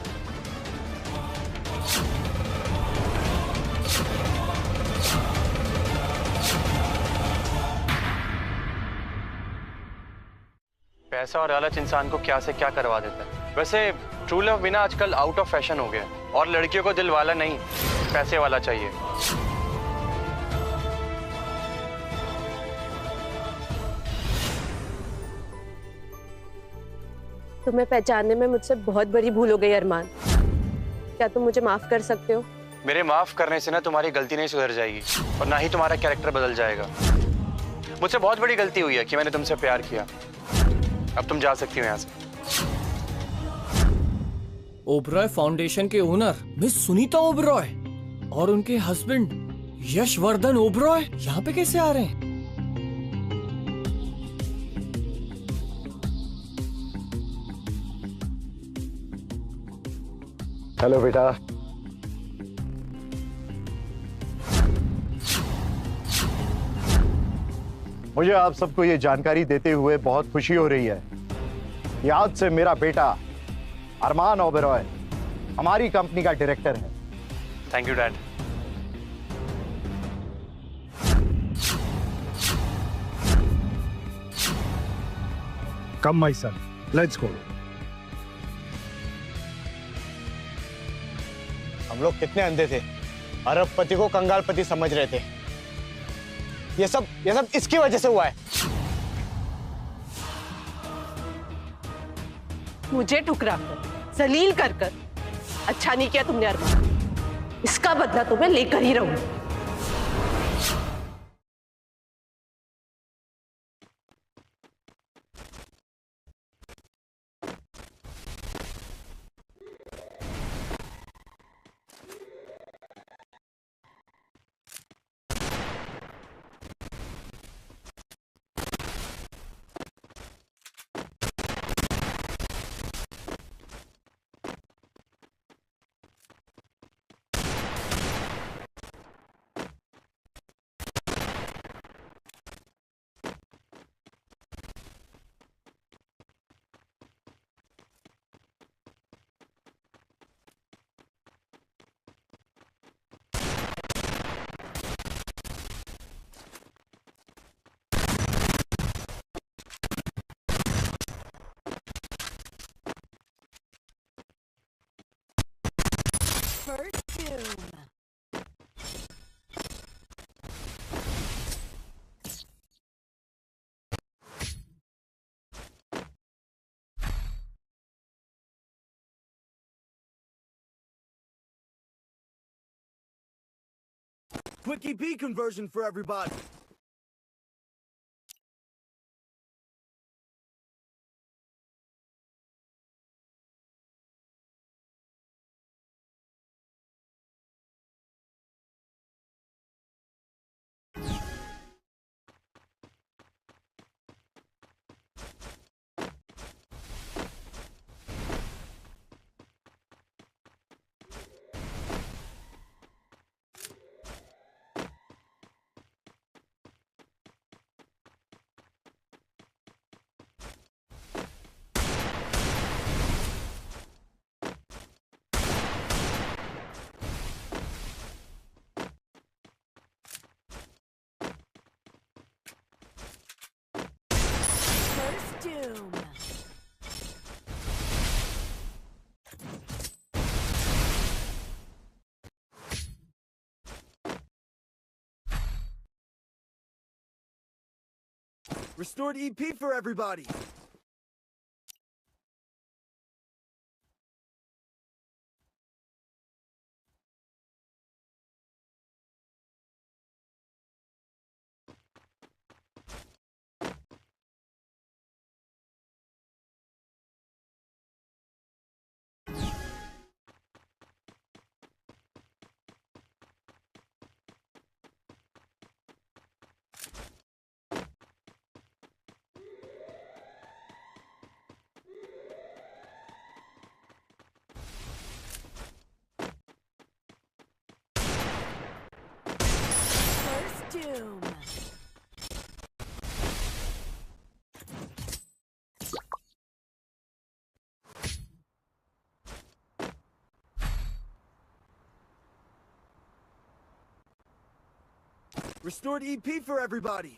पैसा और लालच इंसान को क्या से क्या करवा देता है। वैसे ट्रू लव बिना आजकल आउट ऑफ फैशन हो गया, और लड़कियों को दिल वाला नहीं, पैसे वाला चाहिए। तुम्हें पहचानने में मुझसे बहुत बड़ी भूल हो गई अरमान। क्या तुम मुझे माफ कर सकते हो? मेरे माफ करने से ना तुम्हारी गलती नहीं सुधर जाएगी, और ना ही तुम्हारा कैरेक्टर बदल जाएगा। मुझसे बहुत बड़ी गलती हुई है कि मैंने तुमसे प्यार किया। अब तुम जा सकती हो यहाँ से। ओबरॉय फाउंडेशन के ओनर मिस सुनीता ओबरॉय और उनके हस्बैंड यशवर्धन ओबरॉय यहाँ पे कैसे आ रहे हैं? हेलो बेटा। मुझे आप सबको ये जानकारी देते हुए बहुत खुशी हो रही है कि आज से मेरा बेटा अरमान ओबरॉय हमारी कंपनी का डायरेक्टर है। Thank you dad. Come my son, let's go. हम लोग कितने अंधे थे, अरबपति को कंगालपति समझ रहे थे। ये सब इसकी वजह से हुआ है। मुझे ठुकरा कर, जलील कर कर अच्छा नहीं किया तुमने अरमान। इसका बदला तुम्हें लेकर ही रहूंगी। Quick EP conversion for everybody. First Doom. Restored EP for everybody. First Doom. Restored EP for everybody.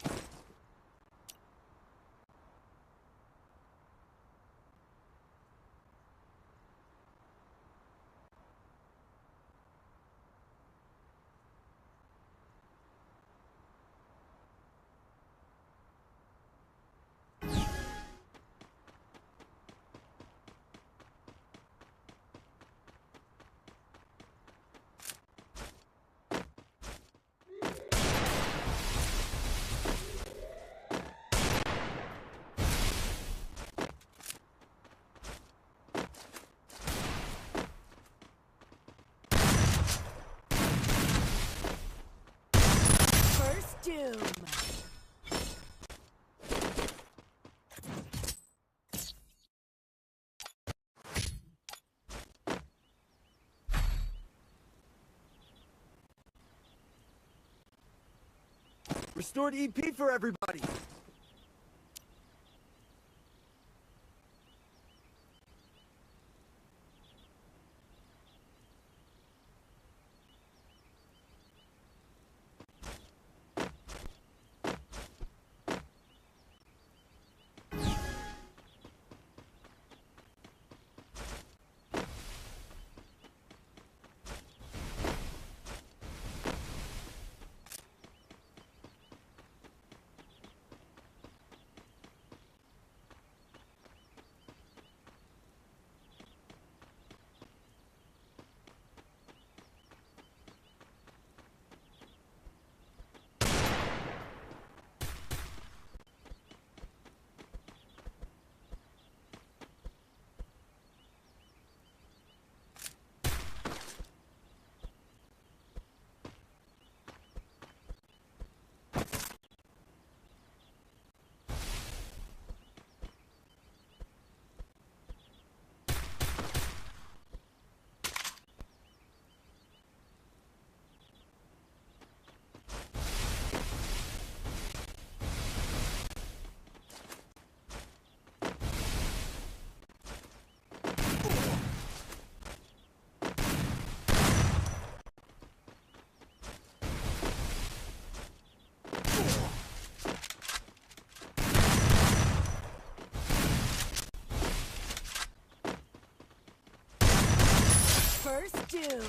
First Doom. Restored EP for everybody. First Doom.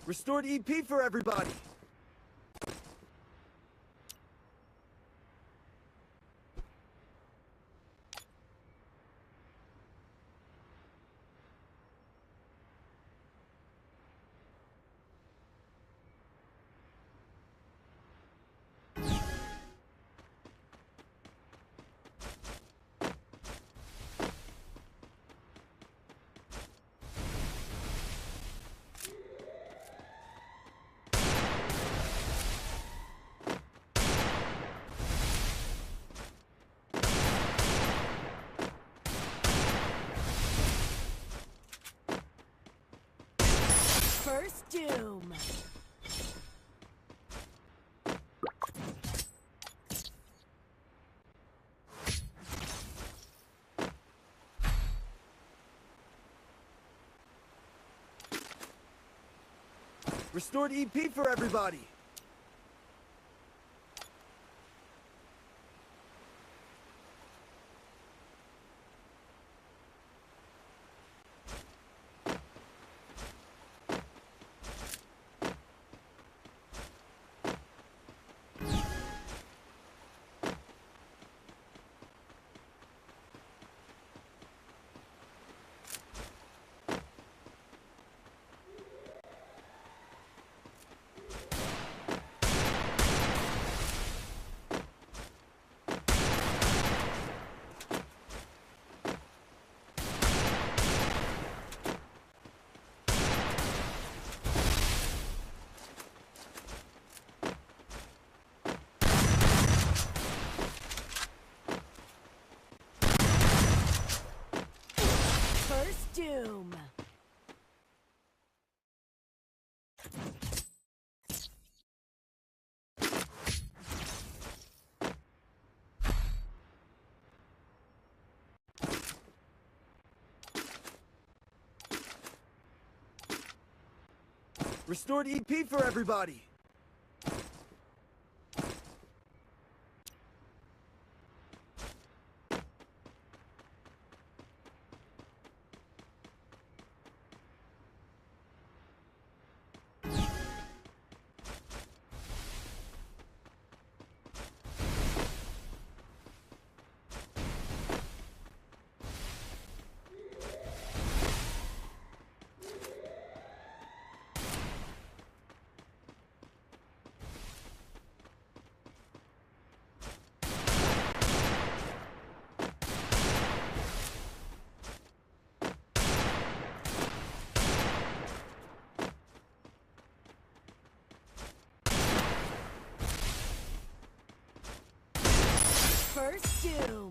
Restored EP for everybody. First doom. Restored EP for everybody. First doom. Restored EP for everybody. First doom.